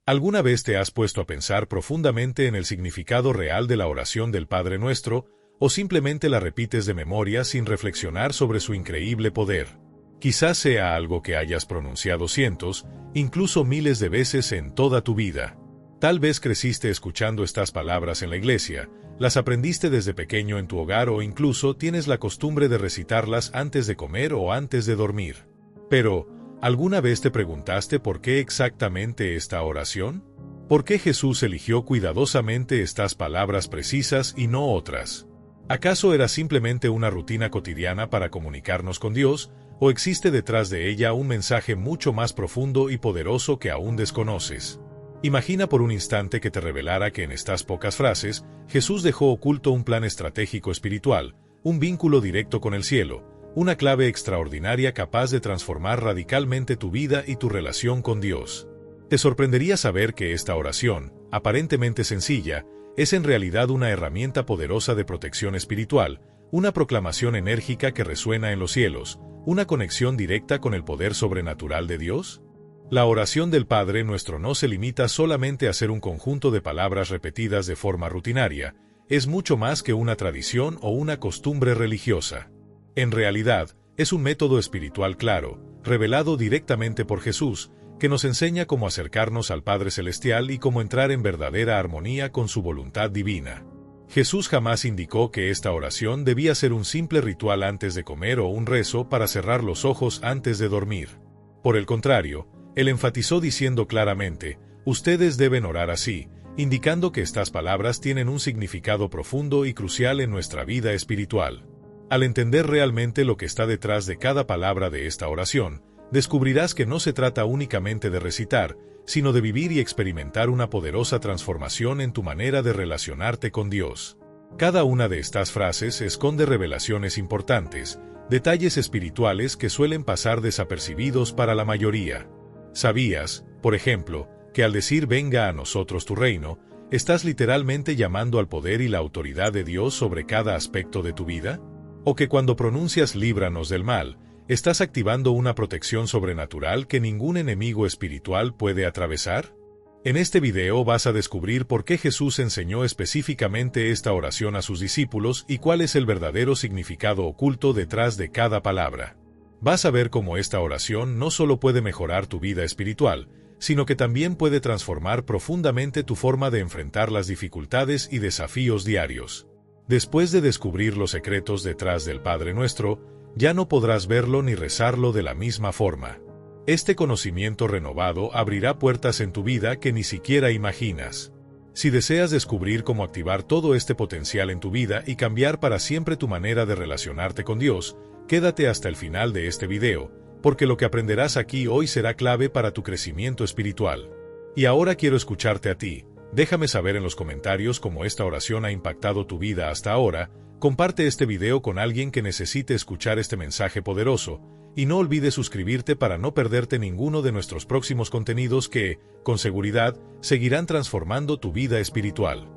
¿Alguna vez te has puesto a pensar profundamente en el significado real de la oración del Padre Nuestro, o simplemente la repites de memoria sin reflexionar sobre su increíble poder? Quizás sea algo que hayas pronunciado cientos, incluso miles de veces en toda tu vida. Tal vez creciste escuchando estas palabras en la iglesia, las aprendiste desde pequeño en tu hogar o incluso tienes la costumbre de recitarlas antes de comer o antes de dormir. Pero, ¿alguna vez te preguntaste por qué exactamente esta oración? ¿Por qué Jesús eligió cuidadosamente estas palabras precisas y no otras? ¿Acaso era simplemente una rutina cotidiana para comunicarnos con Dios, o existe detrás de ella un mensaje mucho más profundo y poderoso que aún desconoces? Imagina por un instante que te revelara que en estas pocas frases, Jesús dejó oculto un plan estratégico espiritual, un vínculo directo con el cielo, una clave extraordinaria capaz de transformar radicalmente tu vida y tu relación con Dios. Te sorprendería saber que esta oración, aparentemente sencilla, es en realidad una herramienta poderosa de protección espiritual, una proclamación enérgica que resuena en los cielos, una conexión directa con el poder sobrenatural de Dios. La oración del Padre Nuestro no se limita solamente a ser un conjunto de palabras repetidas de forma rutinaria, es mucho más que una tradición o una costumbre religiosa. En realidad, es un método espiritual claro, revelado directamente por Jesús, que nos enseña cómo acercarnos al Padre Celestial y cómo entrar en verdadera armonía con su voluntad divina. Jesús jamás indicó que esta oración debía ser un simple ritual antes de comer o un rezo para cerrar los ojos antes de dormir. Por el contrario, Él enfatizó diciendo claramente, ustedes deben orar así, indicando que estas palabras tienen un significado profundo y crucial en nuestra vida espiritual. Al entender realmente lo que está detrás de cada palabra de esta oración, descubrirás que no se trata únicamente de recitar, sino de vivir y experimentar una poderosa transformación en tu manera de relacionarte con Dios. Cada una de estas frases esconde revelaciones importantes, detalles espirituales que suelen pasar desapercibidos para la mayoría. ¿Sabías, por ejemplo, que al decir venga a nosotros tu reino, estás literalmente llamando al poder y la autoridad de Dios sobre cada aspecto de tu vida? ¿O que cuando pronuncias líbranos del mal, estás activando una protección sobrenatural que ningún enemigo espiritual puede atravesar? En este video vas a descubrir por qué Jesús enseñó específicamente esta oración a sus discípulos y cuál es el verdadero significado oculto detrás de cada palabra. Vas a ver cómo esta oración no solo puede mejorar tu vida espiritual, sino que también puede transformar profundamente tu forma de enfrentar las dificultades y desafíos diarios. Después de descubrir los secretos detrás del Padre Nuestro, ya no podrás verlo ni rezarlo de la misma forma. Este conocimiento renovado abrirá puertas en tu vida que ni siquiera imaginas. Si deseas descubrir cómo activar todo este potencial en tu vida y cambiar para siempre tu manera de relacionarte con Dios, quédate hasta el final de este video, porque lo que aprenderás aquí hoy será clave para tu crecimiento espiritual. Y ahora quiero escucharte a ti. Déjame saber en los comentarios cómo esta oración ha impactado tu vida hasta ahora. Comparte este video con alguien que necesite escuchar este mensaje poderoso, y no olvides suscribirte para no perderte ninguno de nuestros próximos contenidos que, con seguridad, seguirán transformando tu vida espiritual.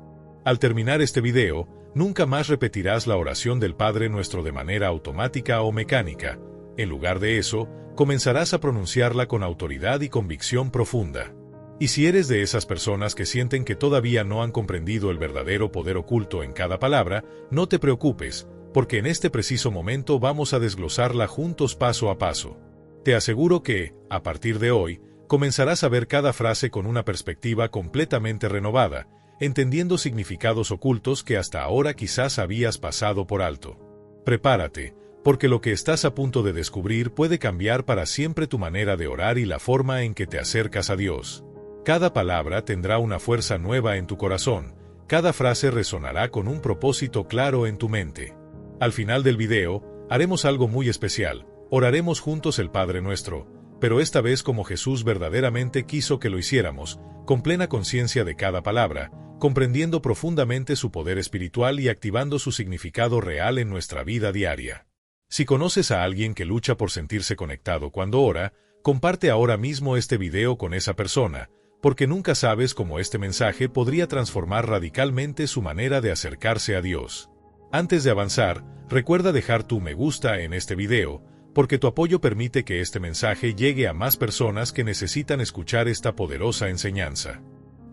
Al terminar este video, nunca más repetirás la oración del Padre Nuestro de manera automática o mecánica. En lugar de eso, comenzarás a pronunciarla con autoridad y convicción profunda. Y si eres de esas personas que sienten que todavía no han comprendido el verdadero poder oculto en cada palabra, no te preocupes, porque en este preciso momento vamos a desglosarla juntos paso a paso. Te aseguro que, a partir de hoy, comenzarás a ver cada frase con una perspectiva completamente renovada, entendiendo significados ocultos que hasta ahora quizás habías pasado por alto. Prepárate, porque lo que estás a punto de descubrir puede cambiar para siempre tu manera de orar y la forma en que te acercas a Dios. Cada palabra tendrá una fuerza nueva en tu corazón, cada frase resonará con un propósito claro en tu mente. Al final del video, haremos algo muy especial, oraremos juntos el Padre Nuestro, pero esta vez como Jesús verdaderamente quiso que lo hiciéramos, con plena conciencia de cada palabra, comprendiendo profundamente su poder espiritual y activando su significado real en nuestra vida diaria. Si conoces a alguien que lucha por sentirse conectado cuando ora, comparte ahora mismo este video con esa persona, porque nunca sabes cómo este mensaje podría transformar radicalmente su manera de acercarse a Dios. Antes de avanzar, recuerda dejar tu me gusta en este video, porque tu apoyo permite que este mensaje llegue a más personas que necesitan escuchar esta poderosa enseñanza.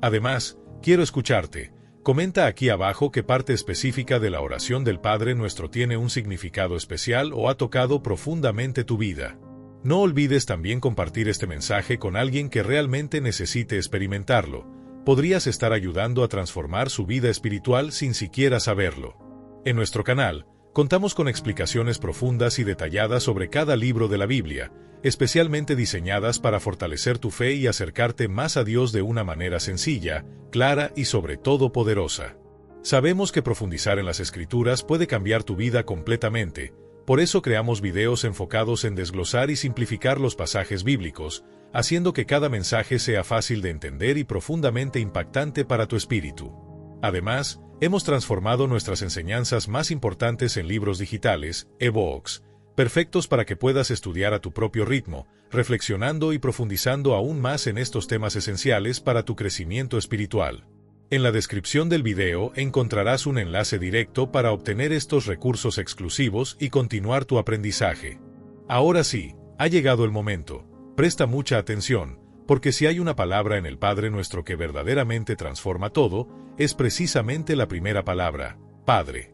Además, quiero escucharte. Comenta aquí abajo qué parte específica de la oración del Padre Nuestro tiene un significado especial o ha tocado profundamente tu vida. No olvides también compartir este mensaje con alguien que realmente necesite experimentarlo. Podrías estar ayudando a transformar su vida espiritual sin siquiera saberlo. En nuestro canal, contamos con explicaciones profundas y detalladas sobre cada libro de la Biblia, especialmente diseñadas para fortalecer tu fe y acercarte más a Dios de una manera sencilla, clara y sobre todo poderosa. Sabemos que profundizar en las Escrituras puede cambiar tu vida completamente, por eso creamos videos enfocados en desglosar y simplificar los pasajes bíblicos, haciendo que cada mensaje sea fácil de entender y profundamente impactante para tu espíritu. Además, hemos transformado nuestras enseñanzas más importantes en libros digitales, ebooks, perfectos para que puedas estudiar a tu propio ritmo, reflexionando y profundizando aún más en estos temas esenciales para tu crecimiento espiritual. En la descripción del video encontrarás un enlace directo para obtener estos recursos exclusivos y continuar tu aprendizaje. Ahora sí, ha llegado el momento. Presta mucha atención, porque si hay una palabra en el Padre Nuestro que verdaderamente transforma todo, es precisamente la primera palabra, Padre.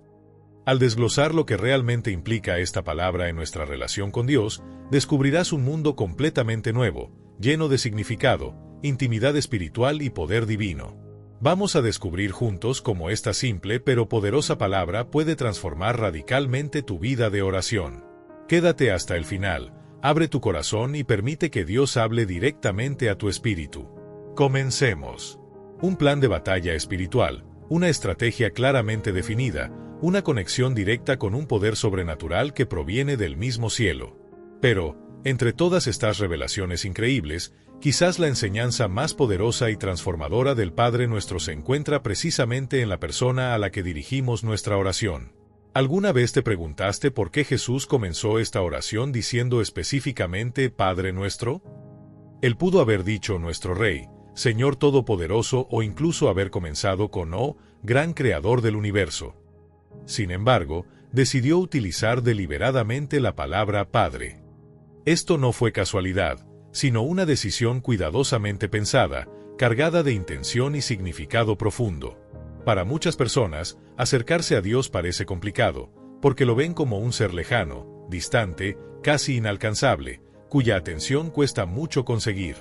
Al desglosar lo que realmente implica esta palabra en nuestra relación con Dios, descubrirás un mundo completamente nuevo, lleno de significado, intimidad espiritual y poder divino. Vamos a descubrir juntos cómo esta simple pero poderosa palabra puede transformar radicalmente tu vida de oración. Quédate hasta el final, abre tu corazón y permite que Dios hable directamente a tu espíritu. Comencemos. Un plan de batalla espiritual, una estrategia claramente definida, una conexión directa con un poder sobrenatural que proviene del mismo cielo. Pero, entre todas estas revelaciones increíbles, quizás la enseñanza más poderosa y transformadora del Padre Nuestro se encuentra precisamente en la persona a la que dirigimos nuestra oración. ¿Alguna vez te preguntaste por qué Jesús comenzó esta oración diciendo específicamente Padre Nuestro? Él pudo haber dicho Nuestro Rey, Señor Todopoderoso o incluso haber comenzado con Oh, Gran Creador del Universo. Sin embargo, decidió utilizar deliberadamente la palabra Padre. Esto no fue casualidad, sino una decisión cuidadosamente pensada, cargada de intención y significado profundo. Para muchas personas, acercarse a Dios parece complicado, porque lo ven como un ser lejano, distante, casi inalcanzable, cuya atención cuesta mucho conseguir.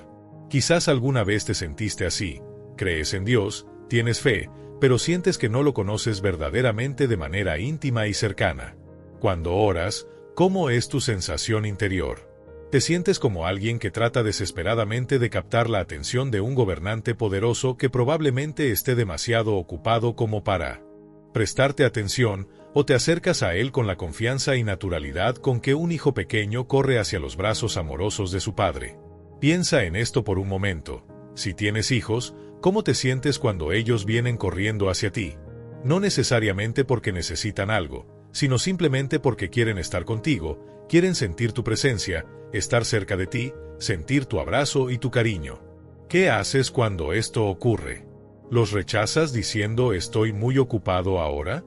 Quizás alguna vez te sentiste así, crees en Dios, tienes fe, pero sientes que no lo conoces verdaderamente de manera íntima y cercana. Cuando oras, ¿cómo es tu sensación interior? ¿Te sientes como alguien que trata desesperadamente de captar la atención de un gobernante poderoso que probablemente esté demasiado ocupado como para prestarte atención, o te acercas a él con la confianza y naturalidad con que un hijo pequeño corre hacia los brazos amorosos de su padre? Piensa en esto por un momento. Si tienes hijos, ¿cómo te sientes cuando ellos vienen corriendo hacia ti? No necesariamente porque necesitan algo, sino simplemente porque quieren estar contigo, quieren sentir tu presencia, estar cerca de ti, sentir tu abrazo y tu cariño. ¿Qué haces cuando esto ocurre? ¿Los rechazas diciendo estoy muy ocupado ahora?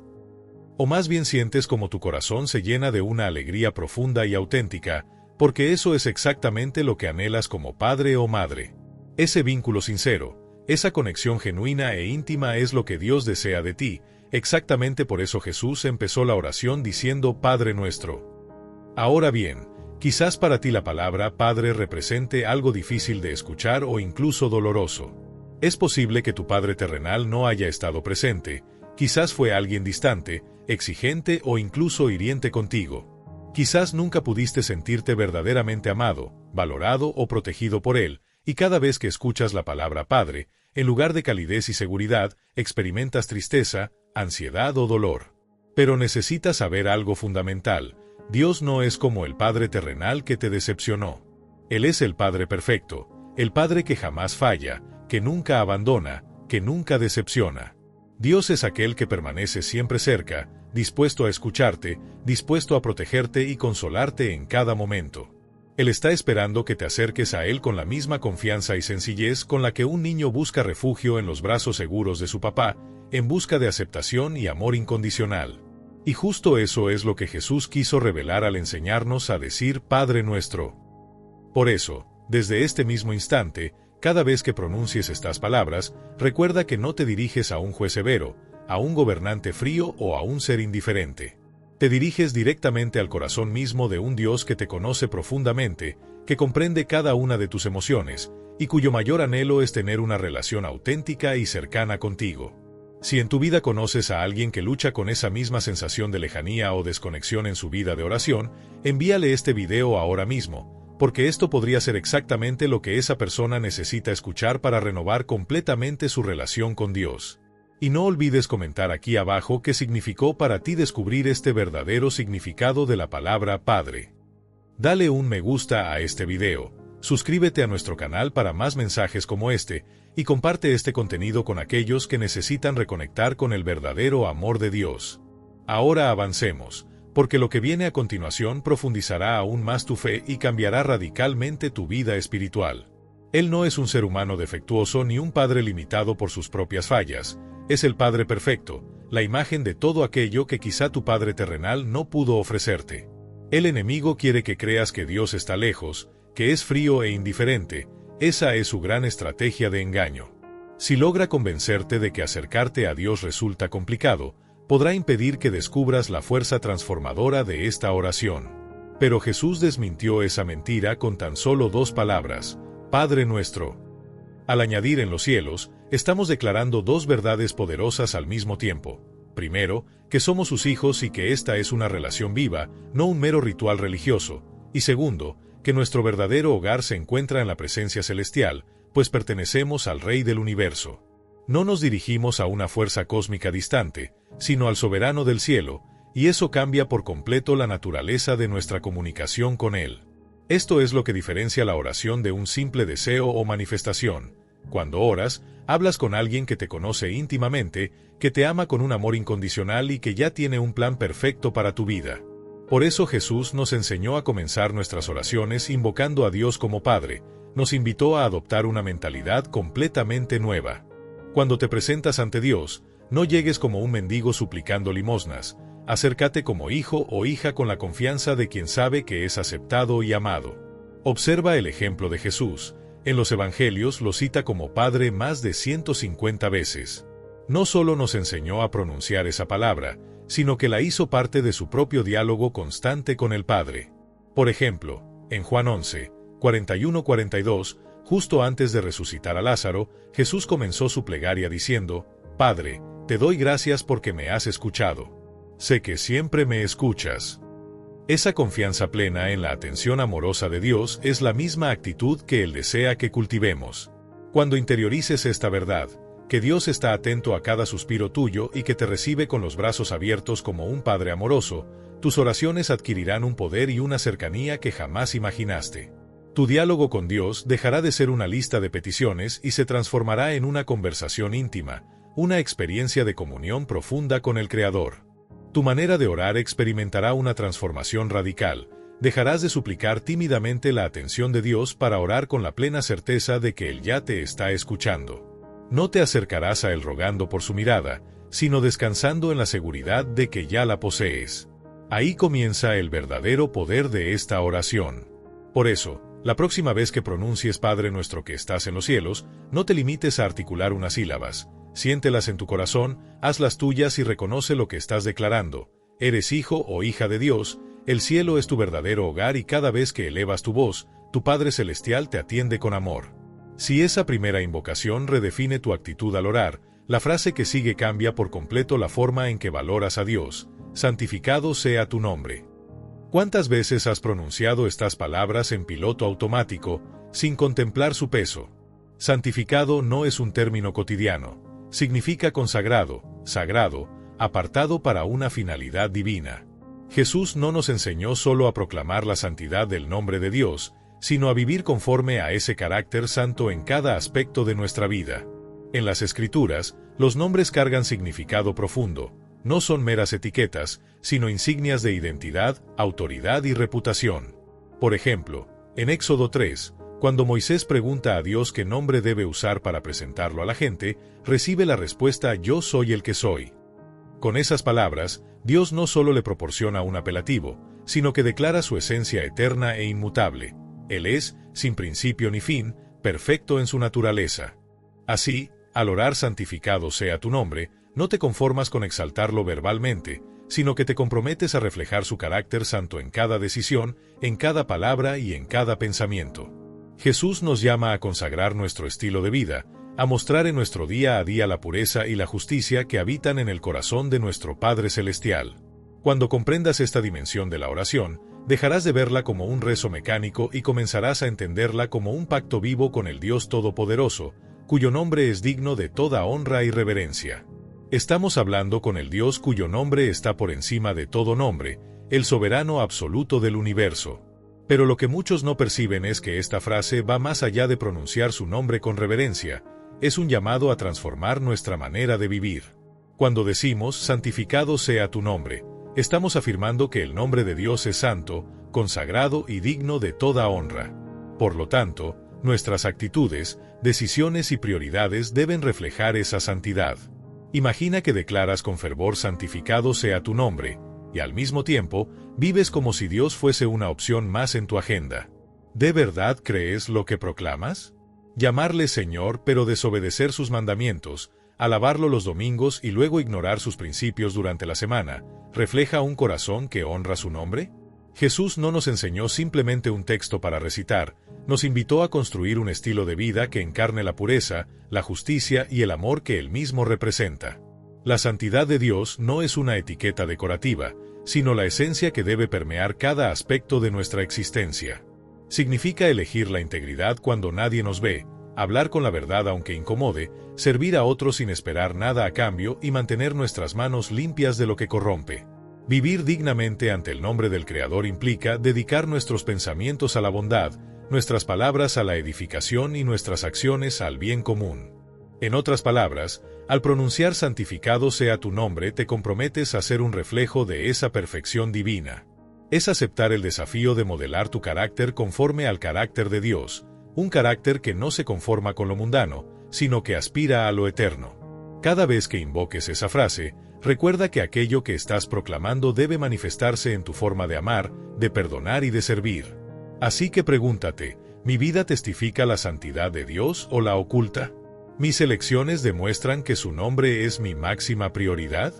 ¿O más bien sientes como tu corazón se llena de una alegría profunda y auténtica, porque eso es exactamente lo que anhelas como padre o madre? Ese vínculo sincero, esa conexión genuina e íntima es lo que Dios desea de ti. Exactamente por eso Jesús empezó la oración diciendo Padre Nuestro. Ahora bien, quizás para ti la palabra Padre represente algo difícil de escuchar o incluso doloroso. Es posible que tu Padre terrenal no haya estado presente, quizás fue alguien distante, exigente o incluso hiriente contigo. Quizás nunca pudiste sentirte verdaderamente amado, valorado o protegido por Él, y cada vez que escuchas la palabra Padre, en lugar de calidez y seguridad, experimentas tristeza, ansiedad o dolor. Pero necesitas saber algo fundamental. Dios no es como el Padre terrenal que te decepcionó. Él es el Padre perfecto, el Padre que jamás falla, que nunca abandona, que nunca decepciona. Dios es aquel que permanece siempre cerca, dispuesto a escucharte, dispuesto a protegerte y consolarte en cada momento. Él está esperando que te acerques a Él con la misma confianza y sencillez con la que un niño busca refugio en los brazos seguros de su papá, en busca de aceptación y amor incondicional. Y justo eso es lo que Jesús quiso revelar al enseñarnos a decir Padre nuestro. Por eso, desde este mismo instante, cada vez que pronuncies estas palabras, recuerda que no te diriges a un juez severo, a un gobernante frío o a un ser indiferente. Te diriges directamente al corazón mismo de un Dios que te conoce profundamente, que comprende cada una de tus emociones, y cuyo mayor anhelo es tener una relación auténtica y cercana contigo. Si en tu vida conoces a alguien que lucha con esa misma sensación de lejanía o desconexión en su vida de oración, envíale este video ahora mismo, porque esto podría ser exactamente lo que esa persona necesita escuchar para renovar completamente su relación con Dios. Y no olvides comentar aquí abajo qué significó para ti descubrir este verdadero significado de la palabra Padre. Dale un me gusta a este video, suscríbete a nuestro canal para más mensajes como este, y comparte este contenido con aquellos que necesitan reconectar con el verdadero amor de Dios. Ahora avancemos, porque lo que viene a continuación profundizará aún más tu fe y cambiará radicalmente tu vida espiritual. Él no es un ser humano defectuoso ni un padre limitado por sus propias fallas, es el Padre perfecto, la imagen de todo aquello que quizá tu Padre terrenal no pudo ofrecerte. El enemigo quiere que creas que Dios está lejos, que es frío e indiferente. Esa es su gran estrategia de engaño. Si logra convencerte de que acercarte a Dios resulta complicado, podrá impedir que descubras la fuerza transformadora de esta oración. Pero Jesús desmintió esa mentira con tan solo 2 palabras, Padre nuestro. Al añadir en los cielos, estamos declarando 2 verdades poderosas al mismo tiempo. Primero, que somos sus hijos y que esta es una relación viva, no un mero ritual religioso. Y segundo, que nuestro verdadero hogar se encuentra en la presencia celestial, pues pertenecemos al Rey del universo. No nos dirigimos a una fuerza cósmica distante, sino al soberano del cielo, y eso cambia por completo la naturaleza de nuestra comunicación con Él. Esto es lo que diferencia la oración de un simple deseo o manifestación. Cuando oras, hablas con alguien que te conoce íntimamente, que te ama con un amor incondicional y que ya tiene un plan perfecto para tu vida. Por eso Jesús nos enseñó a comenzar nuestras oraciones invocando a Dios como Padre, nos invitó a adoptar una mentalidad completamente nueva. Cuando te presentas ante Dios, no llegues como un mendigo suplicando limosnas, acércate como hijo o hija con la confianza de quien sabe que es aceptado y amado. Observa el ejemplo de Jesús. En los Evangelios lo cita como Padre más de 150 veces. No solo nos enseñó a pronunciar esa palabra, sino que la hizo parte de su propio diálogo constante con el Padre. Por ejemplo, en Juan 11, 41-42, justo antes de resucitar a Lázaro, Jesús comenzó su plegaria diciendo, Padre, te doy gracias porque me has escuchado. Sé que siempre me escuchas. Esa confianza plena en la atención amorosa de Dios es la misma actitud que Él desea que cultivemos. Cuando interiorices esta verdad, que Dios está atento a cada suspiro tuyo y que te recibe con los brazos abiertos como un Padre amoroso, tus oraciones adquirirán un poder y una cercanía que jamás imaginaste. Tu diálogo con Dios dejará de ser una lista de peticiones y se transformará en una conversación íntima, una experiencia de comunión profunda con el Creador. Tu manera de orar experimentará una transformación radical. Dejarás de suplicar tímidamente la atención de Dios para orar con la plena certeza de que Él ya te está escuchando. No te acercarás a Él rogando por su mirada, sino descansando en la seguridad de que ya la posees. Ahí comienza el verdadero poder de esta oración. Por eso, la próxima vez que pronuncies Padre nuestro que estás en los cielos, no te limites a articular unas sílabas. Siéntelas en tu corazón, hazlas tuyas y reconoce lo que estás declarando. Eres hijo o hija de Dios, el cielo es tu verdadero hogar y cada vez que elevas tu voz, tu Padre Celestial te atiende con amor. Si esa primera invocación redefine tu actitud al orar, la frase que sigue cambia por completo la forma en que valoras a Dios. Santificado sea tu nombre. ¿Cuántas veces has pronunciado estas palabras en piloto automático, sin contemplar su peso? Santificado no es un término cotidiano. Significa consagrado, sagrado, apartado para una finalidad divina. Jesús no nos enseñó solo a proclamar la santidad del nombre de Dios, sino a vivir conforme a ese carácter santo en cada aspecto de nuestra vida. En las Escrituras, los nombres cargan significado profundo, no son meras etiquetas, sino insignias de identidad, autoridad y reputación. Por ejemplo, en Éxodo 3, cuando Moisés pregunta a Dios qué nombre debe usar para presentarlo a la gente, recibe la respuesta Yo soy el que soy. Con esas palabras, Dios no solo le proporciona un apelativo, sino que declara su esencia eterna e inmutable. Él es, sin principio ni fin, perfecto en su naturaleza. Así, al orar santificado sea tu nombre, no te conformas con exaltarlo verbalmente, sino que te comprometes a reflejar su carácter santo en cada decisión, en cada palabra y en cada pensamiento. Jesús nos llama a consagrar nuestro estilo de vida, a mostrar en nuestro día a día la pureza y la justicia que habitan en el corazón de nuestro Padre Celestial. Cuando comprendas esta dimensión de la oración, dejarás de verla como un rezo mecánico y comenzarás a entenderla como un pacto vivo con el Dios Todopoderoso, cuyo nombre es digno de toda honra y reverencia. Estamos hablando con el Dios cuyo nombre está por encima de todo nombre, el soberano absoluto del universo. Pero lo que muchos no perciben es que esta frase va más allá de pronunciar su nombre con reverencia, es un llamado a transformar nuestra manera de vivir. Cuando decimos, santificado sea tu nombre, estamos afirmando que el nombre de Dios es santo, consagrado y digno de toda honra. Por lo tanto, nuestras actitudes, decisiones y prioridades deben reflejar esa santidad. Imagina que declaras con fervor santificado sea tu nombre, y al mismo tiempo, vives como si Dios fuese una opción más en tu agenda. ¿De verdad crees lo que proclamas? Llamarle Señor pero desobedecer sus mandamientos, alabarlo los domingos y luego ignorar sus principios durante la semana, ¿refleja un corazón que honra su nombre? Jesús no nos enseñó simplemente un texto para recitar, nos invitó a construir un estilo de vida que encarne la pureza, la justicia y el amor que Él mismo representa. La santidad de Dios no es una etiqueta decorativa, sino la esencia que debe permear cada aspecto de nuestra existencia. Significa elegir la integridad cuando nadie nos ve, hablar con la verdad aunque incomode, servir a otros sin esperar nada a cambio y mantener nuestras manos limpias de lo que corrompe. Vivir dignamente ante el nombre del Creador implica dedicar nuestros pensamientos a la bondad, nuestras palabras a la edificación y nuestras acciones al bien común. En otras palabras, al pronunciar santificado sea tu nombre te comprometes a ser un reflejo de esa perfección divina. Es aceptar el desafío de modelar tu carácter conforme al carácter de Dios, un carácter que no se conforma con lo mundano, sino que aspira a lo eterno. Cada vez que invoques esa frase, recuerda que aquello que estás proclamando debe manifestarse en tu forma de amar, de perdonar y de servir. Así que pregúntate, ¿mi vida testifica la santidad de Dios o la oculta? ¿Mis elecciones demuestran que su nombre es mi máxima prioridad?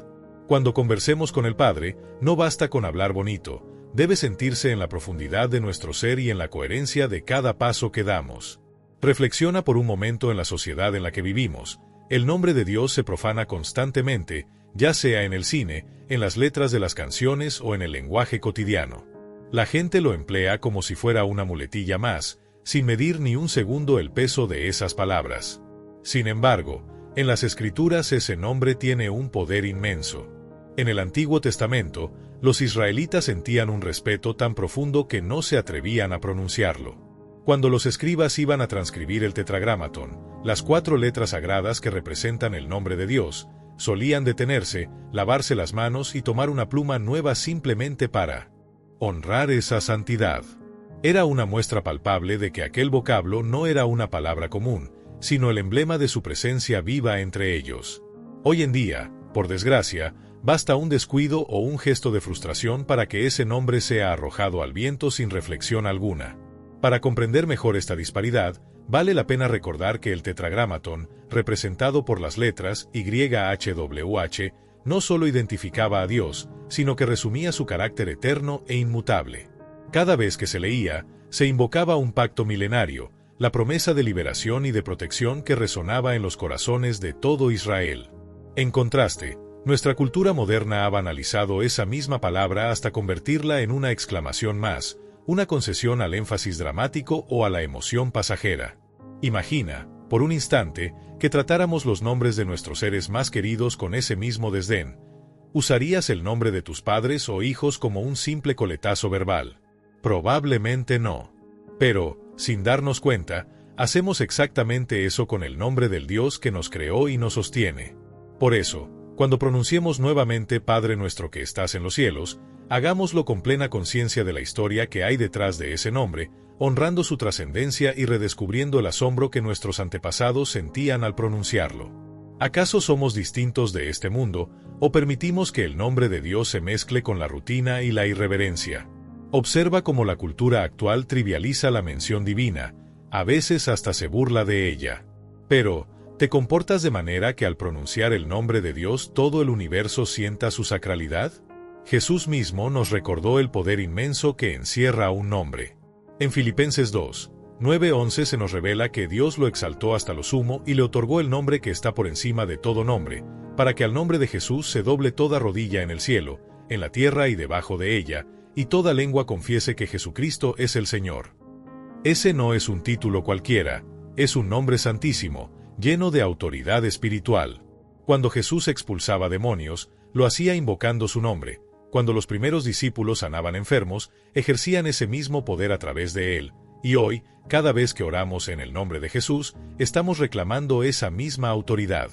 Cuando conversemos con el Padre, no basta con hablar bonito, debe sentirse en la profundidad de nuestro ser y en la coherencia de cada paso que damos. Reflexiona por un momento en la sociedad en la que vivimos. El nombre de Dios se profana constantemente, ya sea en el cine, en las letras de las canciones o en el lenguaje cotidiano. La gente lo emplea como si fuera una muletilla más, sin medir ni un segundo el peso de esas palabras. Sin embargo, en las Escrituras ese nombre tiene un poder inmenso. En el Antiguo Testamento, los israelitas sentían un respeto tan profundo que no se atrevían a pronunciarlo. Cuando los escribas iban a transcribir el Tetragramatón, las 4 letras sagradas que representan el nombre de Dios, solían detenerse, lavarse las manos y tomar una pluma nueva simplemente para honrar esa santidad. Era una muestra palpable de que aquel vocablo no era una palabra común, sino el emblema de su presencia viva entre ellos. Hoy en día, por desgracia, basta un descuido o un gesto de frustración para que ese nombre sea arrojado al viento sin reflexión alguna. Para comprender mejor esta disparidad, vale la pena recordar que el Tetragramatón, representado por las letras YHWH, no solo identificaba a Dios, sino que resumía su carácter eterno e inmutable. Cada vez que se leía, se invocaba un pacto milenario, la promesa de liberación y de protección que resonaba en los corazones de todo Israel. En contraste, nuestra cultura moderna ha banalizado esa misma palabra hasta convertirla en una exclamación más, una concesión al énfasis dramático o a la emoción pasajera. Imagina, por un instante, que tratáramos los nombres de nuestros seres más queridos con ese mismo desdén. ¿Usarías el nombre de tus padres o hijos como un simple coletazo verbal? Probablemente no. Pero, sin darnos cuenta, hacemos exactamente eso con el nombre del Dios que nos creó y nos sostiene. Por eso, cuando pronunciemos nuevamente Padre nuestro que estás en los cielos, hagámoslo con plena conciencia de la historia que hay detrás de ese nombre, honrando su trascendencia y redescubriendo el asombro que nuestros antepasados sentían al pronunciarlo. ¿Acaso somos distintos de este mundo, o permitimos que el nombre de Dios se mezcle con la rutina y la irreverencia. Observa cómo la cultura actual trivializa la mención divina, a veces hasta se burla de ella. Pero, ¿te comportas de manera que al pronunciar el nombre de Dios todo el universo sienta su sacralidad? Jesús mismo nos recordó el poder inmenso que encierra un nombre. En Filipenses 2, 9-11 se nos revela que Dios lo exaltó hasta lo sumo y le otorgó el nombre que está por encima de todo nombre, para que al nombre de Jesús se doble toda rodilla en el cielo, en la tierra y debajo de ella, y toda lengua confiese que Jesucristo es el Señor. Ese no es un título cualquiera, es un nombre santísimo, lleno de autoridad espiritual. Cuando Jesús expulsaba demonios, lo hacía invocando su nombre. Cuando los primeros discípulos sanaban enfermos, ejercían ese mismo poder a través de él, y hoy, cada vez que oramos en el nombre de Jesús, estamos reclamando esa misma autoridad.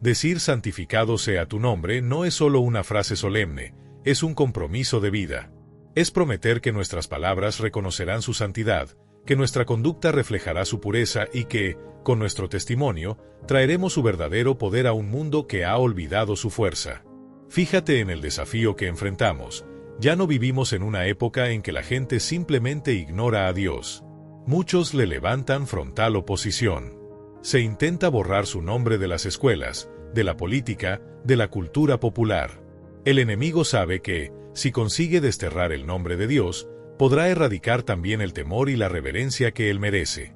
Decir santificado sea tu nombre no es solo una frase solemne, es un compromiso de vida. Es prometer que nuestras palabras reconocerán su santidad, que nuestra conducta reflejará su pureza y que, con nuestro testimonio, traeremos su verdadero poder a un mundo que ha olvidado su fuerza. Fíjate en el desafío que enfrentamos. Ya no vivimos en una época en que la gente simplemente ignora a Dios. Muchos le levantan frontal oposición. Se intenta borrar su nombre de las escuelas, de la política, de la cultura popular. El enemigo sabe que, si consigue desterrar el nombre de Dios, podrá erradicar también el temor y la reverencia que él merece.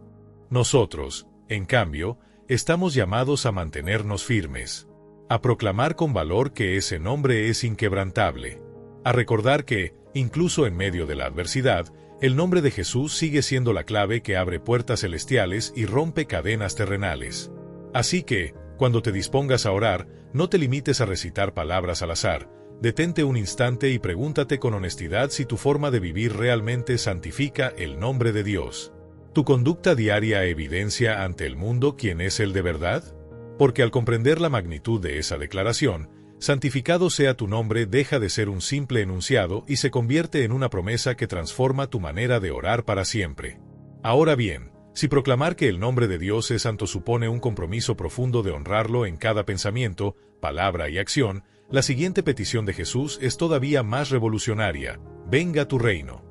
Nosotros, en cambio, estamos llamados a mantenernos firmes, a proclamar con valor que ese nombre es inquebrantable, a recordar que, incluso en medio de la adversidad, el nombre de Jesús sigue siendo la clave que abre puertas celestiales y rompe cadenas terrenales. Así que, cuando te dispongas a orar, no te limites a recitar palabras al azar. Detente un instante y pregúntate con honestidad si tu forma de vivir realmente santifica el nombre de Dios. ¿Tu conducta diaria evidencia ante el mundo quién es Él de verdad? Porque al comprender la magnitud de esa declaración, santificado sea tu nombre deja de ser un simple enunciado y se convierte en una promesa que transforma tu manera de orar para siempre. Ahora bien, si proclamar que el nombre de Dios es santo supone un compromiso profundo de honrarlo en cada pensamiento, palabra y acción, la siguiente petición de Jesús es todavía más revolucionaria: venga tu reino.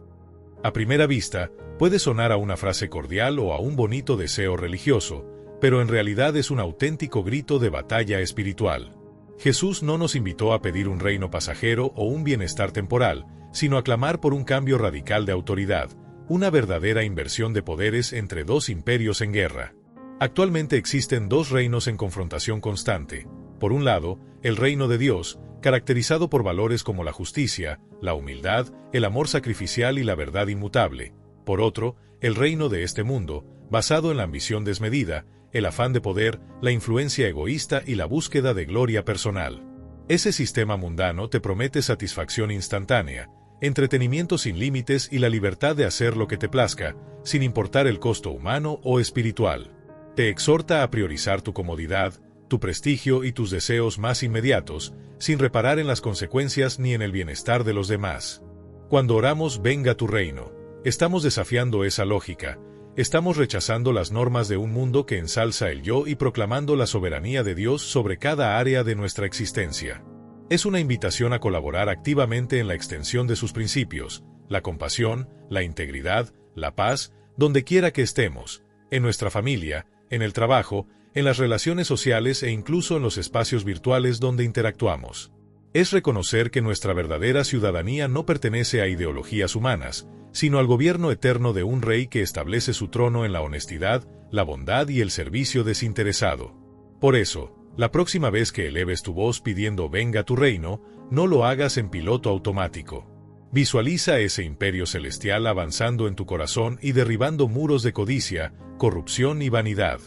A primera vista, puede sonar a una frase cordial o a un bonito deseo religioso, pero en realidad es un auténtico grito de batalla espiritual. Jesús no nos invitó a pedir un reino pasajero o un bienestar temporal, sino a clamar por un cambio radical de autoridad, una verdadera inversión de poderes entre dos imperios en guerra. Actualmente existen dos reinos en confrontación constante. Por un lado, el reino de Dios, caracterizado por valores como la justicia, la humildad, el amor sacrificial y la verdad inmutable. Por otro, el reino de este mundo, basado en la ambición desmedida, el afán de poder, la influencia egoísta y la búsqueda de gloria personal. Ese sistema mundano te promete satisfacción instantánea, entretenimiento sin límites y la libertad de hacer lo que te plazca, sin importar el costo humano o espiritual. Te exhorta a priorizar tu comodidad, tu prestigio y tus deseos más inmediatos, sin reparar en las consecuencias ni en el bienestar de los demás. Cuando oramos venga tu reino, estamos desafiando esa lógica, estamos rechazando las normas de un mundo que ensalza el yo y proclamando la soberanía de Dios sobre cada área de nuestra existencia. Es una invitación a colaborar activamente en la extensión de sus principios, la compasión, la integridad, la paz, donde quiera que estemos, en nuestra familia, en el trabajo, en las relaciones sociales e incluso en los espacios virtuales donde interactuamos. Es reconocer que nuestra verdadera ciudadanía no pertenece a ideologías humanas, sino al gobierno eterno de un rey que establece su trono en la honestidad, la bondad y el servicio desinteresado. Por eso, la próxima vez que eleves tu voz pidiendo venga tu reino, no lo hagas en piloto automático. Visualiza ese imperio celestial avanzando en tu corazón y derribando muros de codicia, corrupción y vanidad.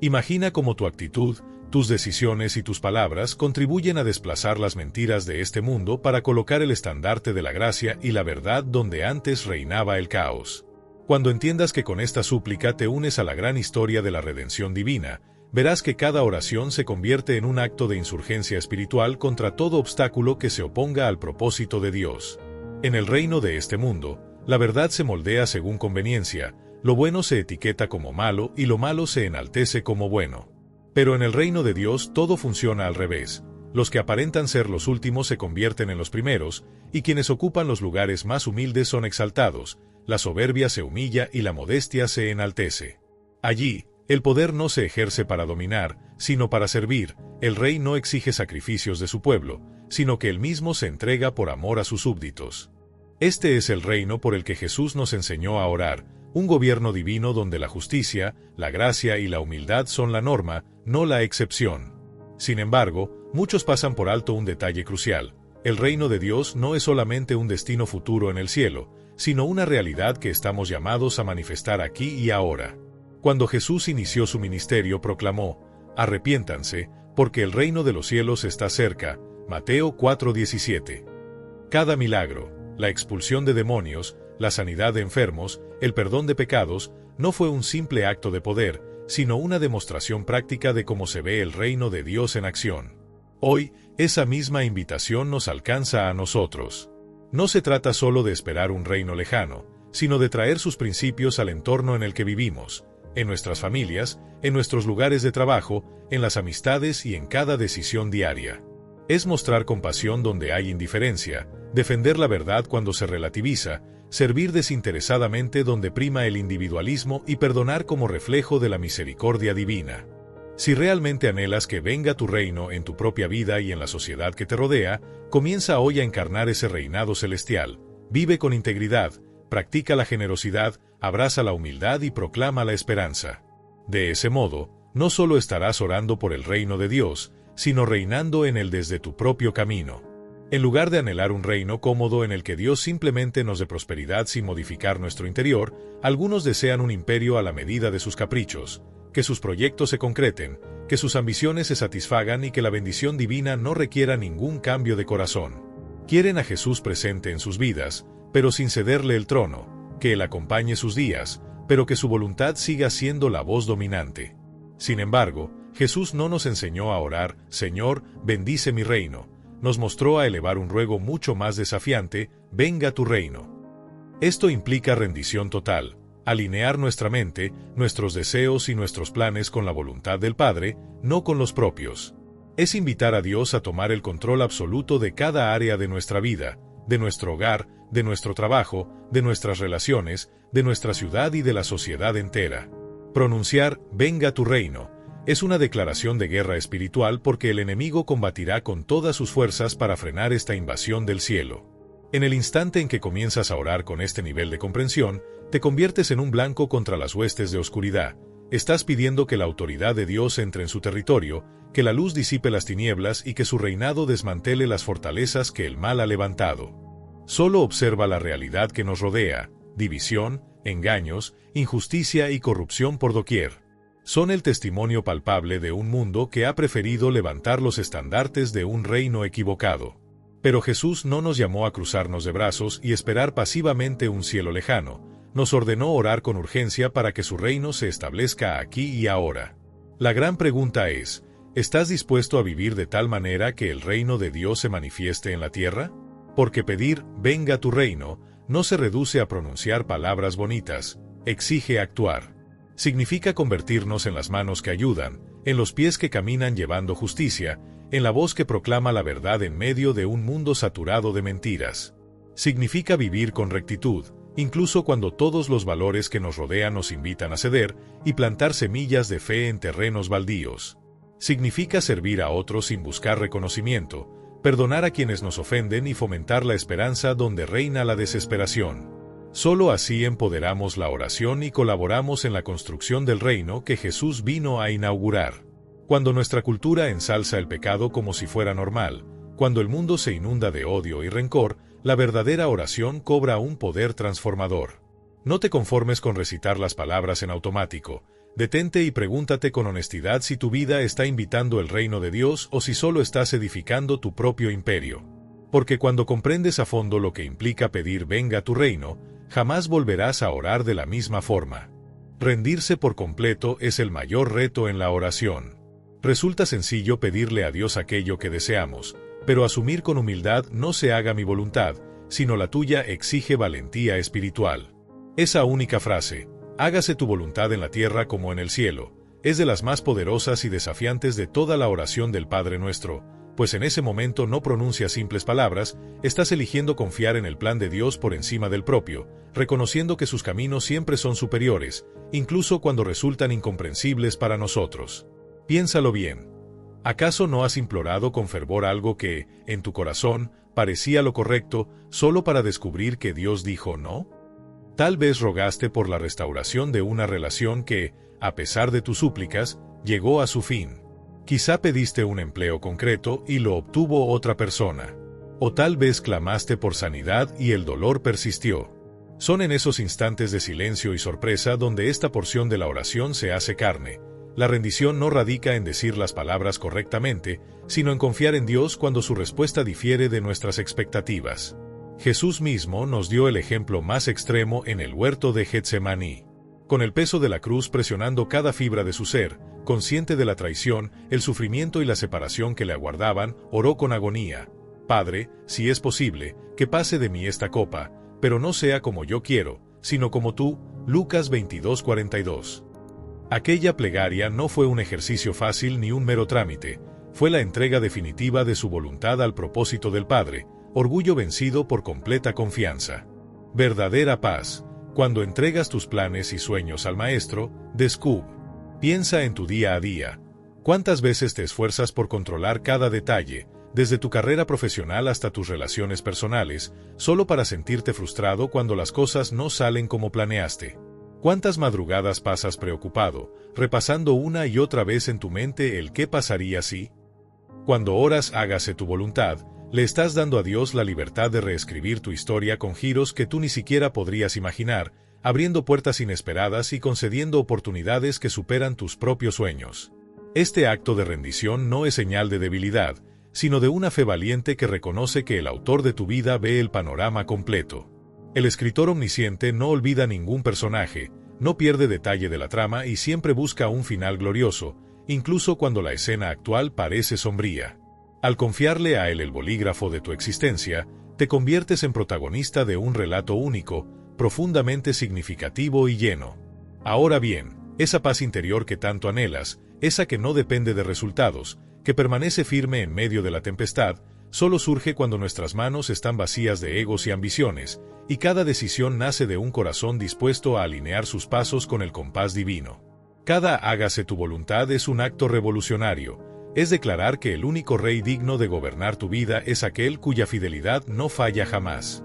Imagina cómo tu actitud, tus decisiones y tus palabras contribuyen a desplazar las mentiras de este mundo para colocar el estandarte de la gracia y la verdad donde antes reinaba el caos. Cuando entiendas que con esta súplica te unes a la gran historia de la redención divina, verás que cada oración se convierte en un acto de insurgencia espiritual contra todo obstáculo que se oponga al propósito de Dios. En el reino de este mundo, la verdad se moldea según conveniencia, lo bueno se etiqueta como malo y lo malo se enaltece como bueno. Pero en el reino de Dios todo funciona al revés. Los que aparentan ser los últimos se convierten en los primeros, y quienes ocupan los lugares más humildes son exaltados, la soberbia se humilla y la modestia se enaltece. Allí, el poder no se ejerce para dominar, sino para servir. El rey no exige sacrificios de su pueblo, sino que él mismo se entrega por amor a sus súbditos. Este es el reino por el que Jesús nos enseñó a orar, un gobierno divino donde la justicia, la gracia y la humildad son la norma, no la excepción. Sin embargo, muchos pasan por alto un detalle crucial. El reino de Dios no es solamente un destino futuro en el cielo, sino una realidad que estamos llamados a manifestar aquí y ahora. Cuando Jesús inició su ministerio proclamó: «Arrepiéntanse, porque el reino de los cielos está cerca». Mateo 4:17. Cada milagro, la expulsión de demonios, la sanidad de enfermos, el perdón de pecados, no fue un simple acto de poder, sino una demostración práctica de cómo se ve el reino de Dios en acción. Hoy, esa misma invitación nos alcanza a nosotros. No se trata solo de esperar un reino lejano, sino de traer sus principios al entorno en el que vivimos, en nuestras familias, en nuestros lugares de trabajo, en las amistades y en cada decisión diaria. Es mostrar compasión donde hay indiferencia, defender la verdad cuando se relativiza, servir desinteresadamente donde prima el individualismo y perdonar como reflejo de la misericordia divina. Si realmente anhelas que venga tu reino en tu propia vida y en la sociedad que te rodea, comienza hoy a encarnar ese reinado celestial. Vive con integridad, practica la generosidad, abraza la humildad y proclama la esperanza. De ese modo, no solo estarás orando por el reino de Dios, sino reinando en él desde tu propio camino. En lugar de anhelar un reino cómodo en el que Dios simplemente nos dé prosperidad sin modificar nuestro interior, algunos desean un imperio a la medida de sus caprichos, que sus proyectos se concreten, que sus ambiciones se satisfagan y que la bendición divina no requiera ningún cambio de corazón. Quieren a Jesús presente en sus vidas, pero sin cederle el trono, que Él acompañe sus días, pero que su voluntad siga siendo la voz dominante. Sin embargo, Jesús no nos enseñó a orar: «Señor, bendice mi reino». Nos mostró a elevar un ruego mucho más desafiante: «Venga tu reino». Esto implica rendición total, alinear nuestra mente, nuestros deseos y nuestros planes con la voluntad del Padre, no con los propios. Es invitar a Dios a tomar el control absoluto de cada área de nuestra vida, de nuestro hogar, de nuestro trabajo, de nuestras relaciones, de nuestra ciudad y de la sociedad entera. Pronunciar «Venga tu reino» es una declaración de guerra espiritual, porque el enemigo combatirá con todas sus fuerzas para frenar esta invasión del cielo. En el instante en que comienzas a orar con este nivel de comprensión, te conviertes en un blanco contra las huestes de oscuridad. Estás pidiendo que la autoridad de Dios entre en su territorio, que la luz disipe las tinieblas y que su reinado desmantele las fortalezas que el mal ha levantado. Solo observa la realidad que nos rodea: división, engaños, injusticia y corrupción por doquier. Son el testimonio palpable de un mundo que ha preferido levantar los estandartes de un reino equivocado. Pero Jesús no nos llamó a cruzarnos de brazos y esperar pasivamente un cielo lejano. Nos ordenó orar con urgencia para que su reino se establezca aquí y ahora. La gran pregunta es: ¿estás dispuesto a vivir de tal manera que el reino de Dios se manifieste en la tierra? Porque pedir «venga tu reino» no se reduce a pronunciar palabras bonitas, exige actuar. Significa convertirnos en las manos que ayudan, en los pies que caminan llevando justicia, en la voz que proclama la verdad en medio de un mundo saturado de mentiras. Significa vivir con rectitud, incluso cuando todos los valores que nos rodean nos invitan a ceder, y plantar semillas de fe en terrenos baldíos. Significa servir a otros sin buscar reconocimiento, perdonar a quienes nos ofenden y fomentar la esperanza donde reina la desesperación. Solo así empoderamos la oración y colaboramos en la construcción del reino que Jesús vino a inaugurar. Cuando nuestra cultura ensalza el pecado como si fuera normal, cuando el mundo se inunda de odio y rencor, la verdadera oración cobra un poder transformador. No te conformes con recitar las palabras en automático. Detente y pregúntate con honestidad si tu vida está invitando el reino de Dios o si solo estás edificando tu propio imperio. Porque cuando comprendes a fondo lo que implica pedir «venga tu reino», jamás volverás a orar de la misma forma. Rendirse por completo es el mayor reto en la oración. Resulta sencillo pedirle a Dios aquello que deseamos, pero asumir con humildad «no se haga mi voluntad», sino la tuya exige valentía espiritual. Esa única frase, «hágase tu voluntad en la tierra como en el cielo», es de las más poderosas y desafiantes de toda la oración del Padre Nuestro. pues en ese momento no pronuncias simples palabras, estás eligiendo confiar en el plan de Dios por encima del propio, reconociendo que sus caminos siempre son superiores, incluso cuando resultan incomprensibles para nosotros. Piénsalo bien. ¿Acaso no has implorado con fervor algo que, en tu corazón, parecía lo correcto, solo para descubrir que Dios dijo no? Tal vez rogaste por la restauración de una relación que, a pesar de tus súplicas, llegó a su fin. Quizá pediste un empleo concreto y lo obtuvo otra persona. O tal vez clamaste por sanidad y el dolor persistió. Son en esos instantes de silencio y sorpresa donde esta porción de la oración se hace carne. La rendición no radica en decir las palabras correctamente, sino en confiar en Dios cuando su respuesta difiere de nuestras expectativas. Jesús mismo nos dio el ejemplo más extremo en el huerto de Getsemaní. Con el peso de la cruz presionando cada fibra de su ser, consciente de la traición, el sufrimiento y la separación que le aguardaban, oró con agonía: Padre, si es posible, que pase de mí esta copa, pero no sea como yo quiero, sino como tú. Lucas 22:42. Aquella plegaria no fue un ejercicio fácil ni un mero trámite, fue la entrega definitiva de su voluntad al propósito del Padre, orgullo vencido por completa confianza. Verdadera paz. Cuando entregas tus planes y sueños al Maestro, descubre. Piensa en tu día a día. ¿Cuántas veces te esfuerzas por controlar cada detalle, desde tu carrera profesional hasta tus relaciones personales, solo para sentirte frustrado cuando las cosas no salen como planeaste? ¿Cuántas madrugadas pasas preocupado, repasando una y otra vez en tu mente el qué pasaría si? Cuando oras hágase tu voluntad, le estás dando a Dios la libertad de reescribir tu historia con giros que tú ni siquiera podrías imaginar, abriendo puertas inesperadas y concediendo oportunidades que superan tus propios sueños. Este acto de rendición no es señal de debilidad, sino de una fe valiente que reconoce que el autor de tu vida ve el panorama completo. El escritor omnisciente no olvida ningún personaje, no pierde detalle de la trama y siempre busca un final glorioso, incluso cuando la escena actual parece sombría. Al confiarle a él el bolígrafo de tu existencia, te conviertes en protagonista de un relato único, profundamente significativo y lleno. Ahora bien, esa paz interior que tanto anhelas, esa que no depende de resultados, que permanece firme en medio de la tempestad, solo surge cuando nuestras manos están vacías de egos y ambiciones, y cada decisión nace de un corazón dispuesto a alinear sus pasos con el compás divino. Cada hágase tu voluntad es un acto revolucionario, es declarar que el único rey digno de gobernar tu vida es aquel cuya fidelidad no falla jamás.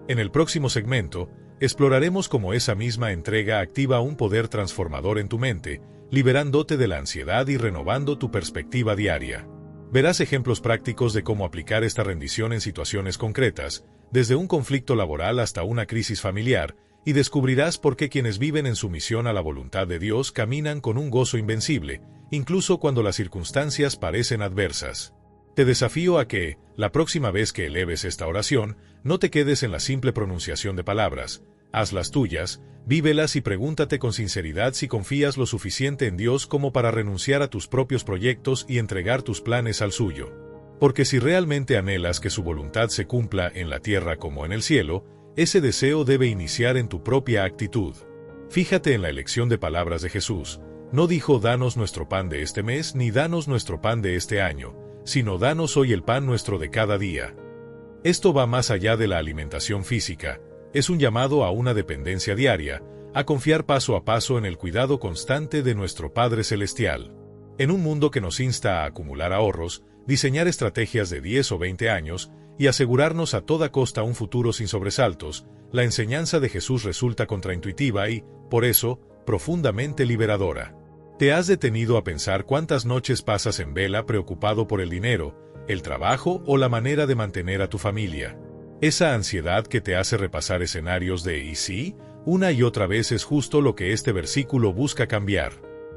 En el próximo segmento, exploraremos cómo esa misma entrega activa un poder transformador en tu mente, liberándote de la ansiedad y renovando tu perspectiva diaria. Verás ejemplos prácticos de cómo aplicar esta rendición en situaciones concretas, desde un conflicto laboral hasta una crisis familiar, y descubrirás por qué quienes viven en sumisión a la voluntad de Dios caminan con un gozo invencible, incluso cuando las circunstancias parecen adversas. Te desafío a que, la próxima vez que eleves esta oración, no te quedes en la simple pronunciación de palabras, hazlas tuyas, vívelas y pregúntate con sinceridad si confías lo suficiente en Dios como para renunciar a tus propios proyectos y entregar tus planes al suyo. Porque si realmente anhelas que su voluntad se cumpla en la tierra como en el cielo, ese deseo debe iniciar en tu propia actitud. Fíjate en la elección de palabras de Jesús. No dijo danos nuestro pan de este mes ni danos nuestro pan de este año, sino danos hoy el pan nuestro de cada día. Esto va más allá de la alimentación física, es un llamado a una dependencia diaria, a confiar paso a paso en el cuidado constante de nuestro Padre Celestial. En un mundo que nos insta a acumular ahorros, diseñar estrategias de 10 o 20 años, y asegurarnos a toda costa un futuro sin sobresaltos, la enseñanza de Jesús resulta contraintuitiva y, por eso, profundamente liberadora. ¿Te has detenido a pensar cuántas noches pasas en vela preocupado por el dinero, el trabajo o la manera de mantener a tu familia? Esa ansiedad que te hace repasar escenarios de ¿y sí? Una y otra vez es justo lo que este versículo busca cambiar.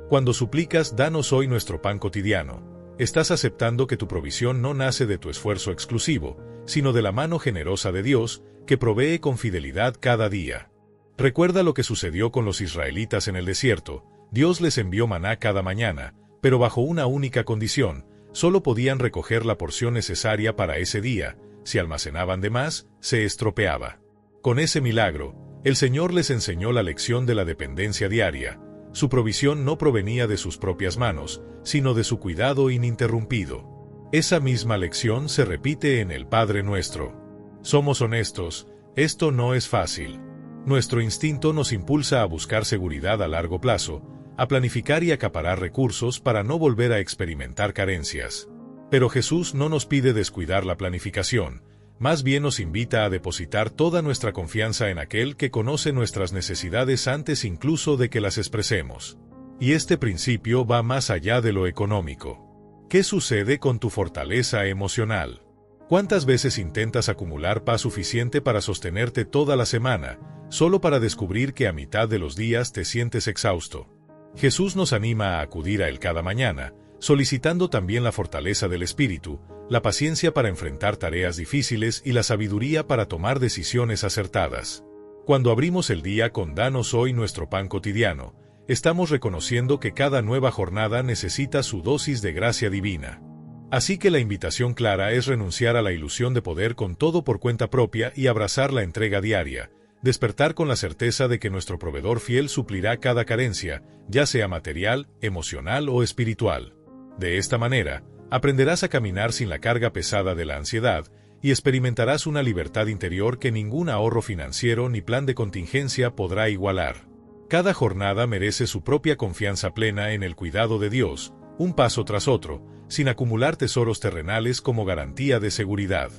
Cuando suplicas danos hoy nuestro pan cotidiano, estás aceptando que tu provisión no nace de tu esfuerzo exclusivo, sino de la mano generosa de Dios, que provee con fidelidad cada día. Recuerda lo que sucedió con los israelitas en el desierto. Dios les envió maná cada mañana, pero bajo una única condición: solo podían recoger la porción necesaria para ese día. Si almacenaban de más, se estropeaba. Con ese milagro, el Señor les enseñó la lección de la dependencia diaria. Su provisión no provenía de sus propias manos, sino de su cuidado ininterrumpido. Esa misma lección se repite en el Padre Nuestro. Somos honestos, esto no es fácil. Nuestro instinto nos impulsa a buscar seguridad a largo plazo, a planificar y acaparar recursos para no volver a experimentar carencias. Pero Jesús no nos pide descuidar la planificación, más bien nos invita a depositar toda nuestra confianza en aquel que conoce nuestras necesidades antes incluso de que las expresemos. Y este principio va más allá de lo económico. ¿Qué sucede con tu fortaleza emocional? ¿Cuántas veces intentas acumular paz suficiente para sostenerte toda la semana, solo para descubrir que a mitad de los días te sientes exhausto? Jesús nos anima a acudir a Él cada mañana, solicitando también la fortaleza del espíritu, la paciencia para enfrentar tareas difíciles y la sabiduría para tomar decisiones acertadas. Cuando abrimos el día con "Danos hoy nuestro pan cotidiano", estamos reconociendo que cada nueva jornada necesita su dosis de gracia divina. Así que la invitación clara es renunciar a la ilusión de poder con todo por cuenta propia y abrazar la entrega diaria, despertar con la certeza de que nuestro proveedor fiel suplirá cada carencia, ya sea material, emocional o espiritual. De esta manera, aprenderás a caminar sin la carga pesada de la ansiedad y experimentarás una libertad interior que ningún ahorro financiero ni plan de contingencia podrá igualar. Cada jornada merece su propia confianza plena en el cuidado de Dios, un paso tras otro, sin acumular tesoros terrenales como garantía de seguridad.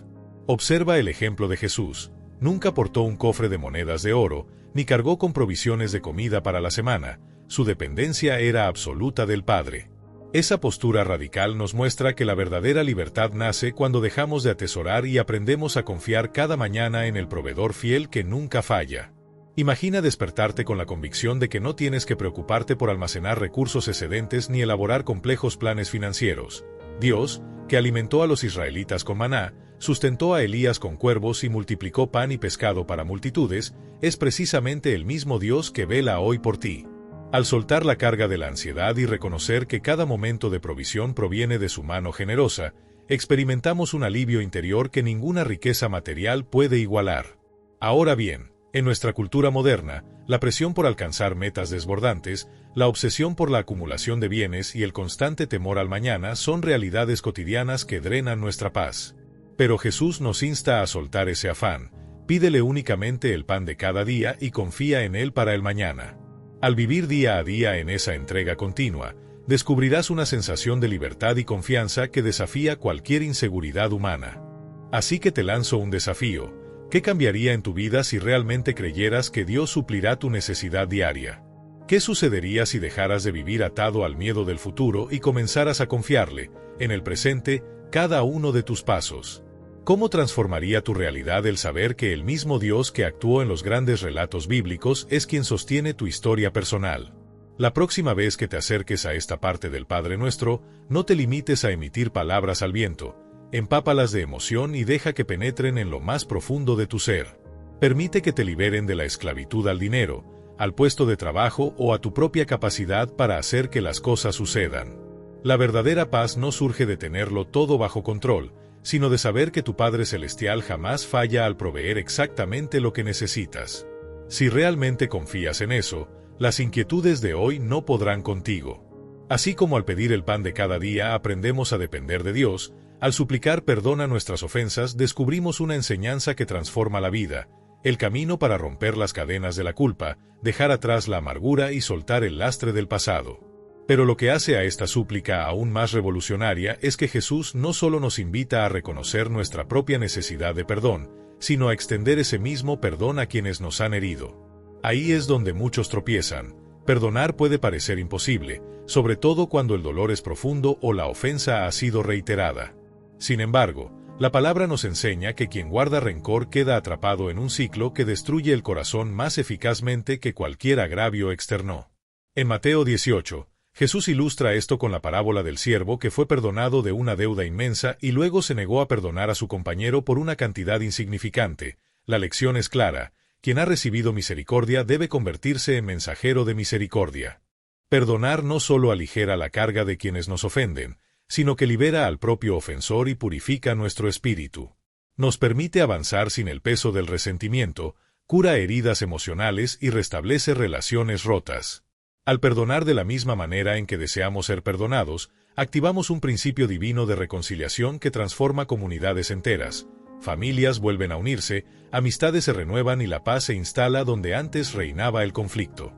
Observa el ejemplo de Jesús. Nunca portó un cofre de monedas de oro, ni cargó con provisiones de comida para la semana. Su dependencia era absoluta del Padre. Esa postura radical nos muestra que la verdadera libertad nace cuando dejamos de atesorar y aprendemos a confiar cada mañana en el proveedor fiel que nunca falla. Imagina despertarte con la convicción de que no tienes que preocuparte por almacenar recursos excedentes ni elaborar complejos planes financieros. Dios, que alimentó a los israelitas con maná, sustentó a Elías con cuervos y multiplicó pan y pescado para multitudes, es precisamente el mismo Dios que vela hoy por ti. Al soltar la carga de la ansiedad y reconocer que cada momento de provisión proviene de su mano generosa, experimentamos un alivio interior que ninguna riqueza material puede igualar. Ahora bien, en nuestra cultura moderna, la presión por alcanzar metas desbordantes, la obsesión por la acumulación de bienes y el constante temor al mañana son realidades cotidianas que drenan nuestra paz. Pero Jesús nos insta a soltar ese afán, pídele únicamente el pan de cada día y confía en Él para el mañana. Al vivir día a día en esa entrega continua, descubrirás una sensación de libertad y confianza que desafía cualquier inseguridad humana. Así que te lanzo un desafío. ¿Qué cambiaría en tu vida si realmente creyeras que Dios suplirá tu necesidad diaria? ¿Qué sucedería si dejaras de vivir atado al miedo del futuro y comenzaras a confiarle, en el presente, cada uno de tus pasos? ¿Cómo transformaría tu realidad el saber que el mismo Dios que actuó en los grandes relatos bíblicos es quien sostiene tu historia personal? La próxima vez que te acerques a esta parte del Padre Nuestro, no te limites a emitir palabras al viento. Empápalas de emoción y deja que penetren en lo más profundo de tu ser. Permite que te liberen de la esclavitud al dinero, al puesto de trabajo o a tu propia capacidad para hacer que las cosas sucedan. La verdadera paz no surge de tenerlo todo bajo control, sino de saber que tu Padre Celestial jamás falla al proveer exactamente lo que necesitas. Si realmente confías en eso, las inquietudes de hoy no podrán contigo. Así como al pedir el pan de cada día aprendemos a depender de Dios, al suplicar perdón a nuestras ofensas descubrimos una enseñanza que transforma la vida, el camino para romper las cadenas de la culpa, dejar atrás la amargura y soltar el lastre del pasado. Pero lo que hace a esta súplica aún más revolucionaria es que Jesús no solo nos invita a reconocer nuestra propia necesidad de perdón, sino a extender ese mismo perdón a quienes nos han herido. Ahí es donde muchos tropiezan. Perdonar puede parecer imposible, sobre todo cuando el dolor es profundo o la ofensa ha sido reiterada. Sin embargo, la palabra nos enseña que quien guarda rencor queda atrapado en un ciclo que destruye el corazón más eficazmente que cualquier agravio externo. En Mateo 18, Jesús ilustra esto con la parábola del siervo que fue perdonado de una deuda inmensa y luego se negó a perdonar a su compañero por una cantidad insignificante. La lección es clara: quien ha recibido misericordia debe convertirse en mensajero de misericordia. Perdonar no solo aligera la carga de quienes nos ofenden, sino que libera al propio ofensor y purifica nuestro espíritu. Nos permite avanzar sin el peso del resentimiento, cura heridas emocionales y restablece relaciones rotas. Al perdonar de la misma manera en que deseamos ser perdonados, activamos un principio divino de reconciliación que transforma comunidades enteras. Familias vuelven a unirse, amistades se renuevan y la paz se instala donde antes reinaba el conflicto.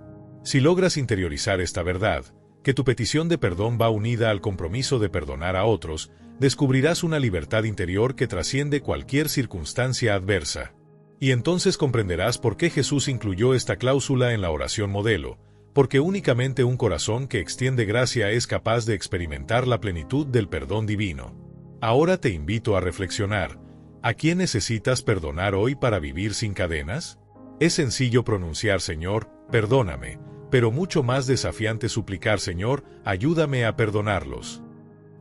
Si logras interiorizar esta verdad, que tu petición de perdón va unida al compromiso de perdonar a otros, descubrirás una libertad interior que trasciende cualquier circunstancia adversa. Y entonces comprenderás por qué Jesús incluyó esta cláusula en la oración modelo, porque únicamente un corazón que extiende gracia es capaz de experimentar la plenitud del perdón divino. Ahora te invito a reflexionar. ¿A quién necesitas perdonar hoy para vivir sin cadenas? Es sencillo pronunciar Señor, perdóname, pero mucho más desafiante suplicar Señor, ayúdame a perdonarlos.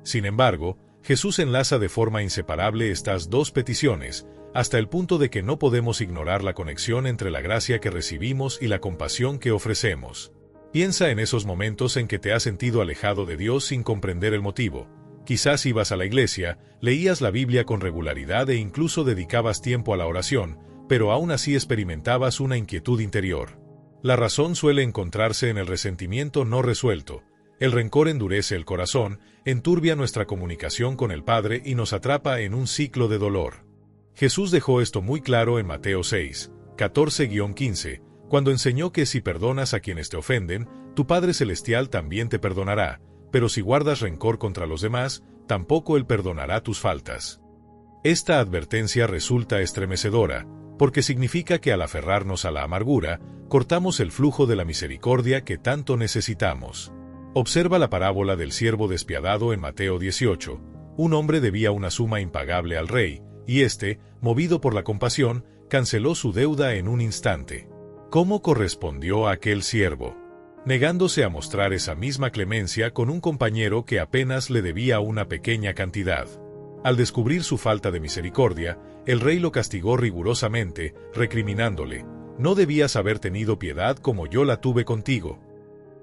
Sin embargo, Jesús enlaza de forma inseparable estas dos peticiones, hasta el punto de que no podemos ignorar la conexión entre la gracia que recibimos y la compasión que ofrecemos. Piensa en esos momentos en que te has sentido alejado de Dios sin comprender el motivo. Quizás ibas a la iglesia, leías la Biblia con regularidad e incluso dedicabas tiempo a la oración, pero aún así experimentabas una inquietud interior. La razón suele encontrarse en el resentimiento no resuelto. El rencor endurece el corazón, enturbia nuestra comunicación con el Padre y nos atrapa en un ciclo de dolor. Jesús dejó esto muy claro en Mateo 6, 14-15, cuando enseñó que si perdonas a quienes te ofenden, tu Padre Celestial también te perdonará, pero si guardas rencor contra los demás, tampoco Él perdonará tus faltas. Esta advertencia resulta estremecedora, porque significa que al aferrarnos a la amargura, cortamos el flujo de la misericordia que tanto necesitamos. Observa la parábola del siervo despiadado en Mateo 18. Un hombre debía una suma impagable al rey, y éste, movido por la compasión, canceló su deuda en un instante. ¿Cómo correspondió a aquel siervo? Negándose a mostrar esa misma clemencia con un compañero que apenas le debía una pequeña cantidad. Al descubrir su falta de misericordia, el rey lo castigó rigurosamente, recriminándole: «No debías haber tenido piedad como yo la tuve contigo».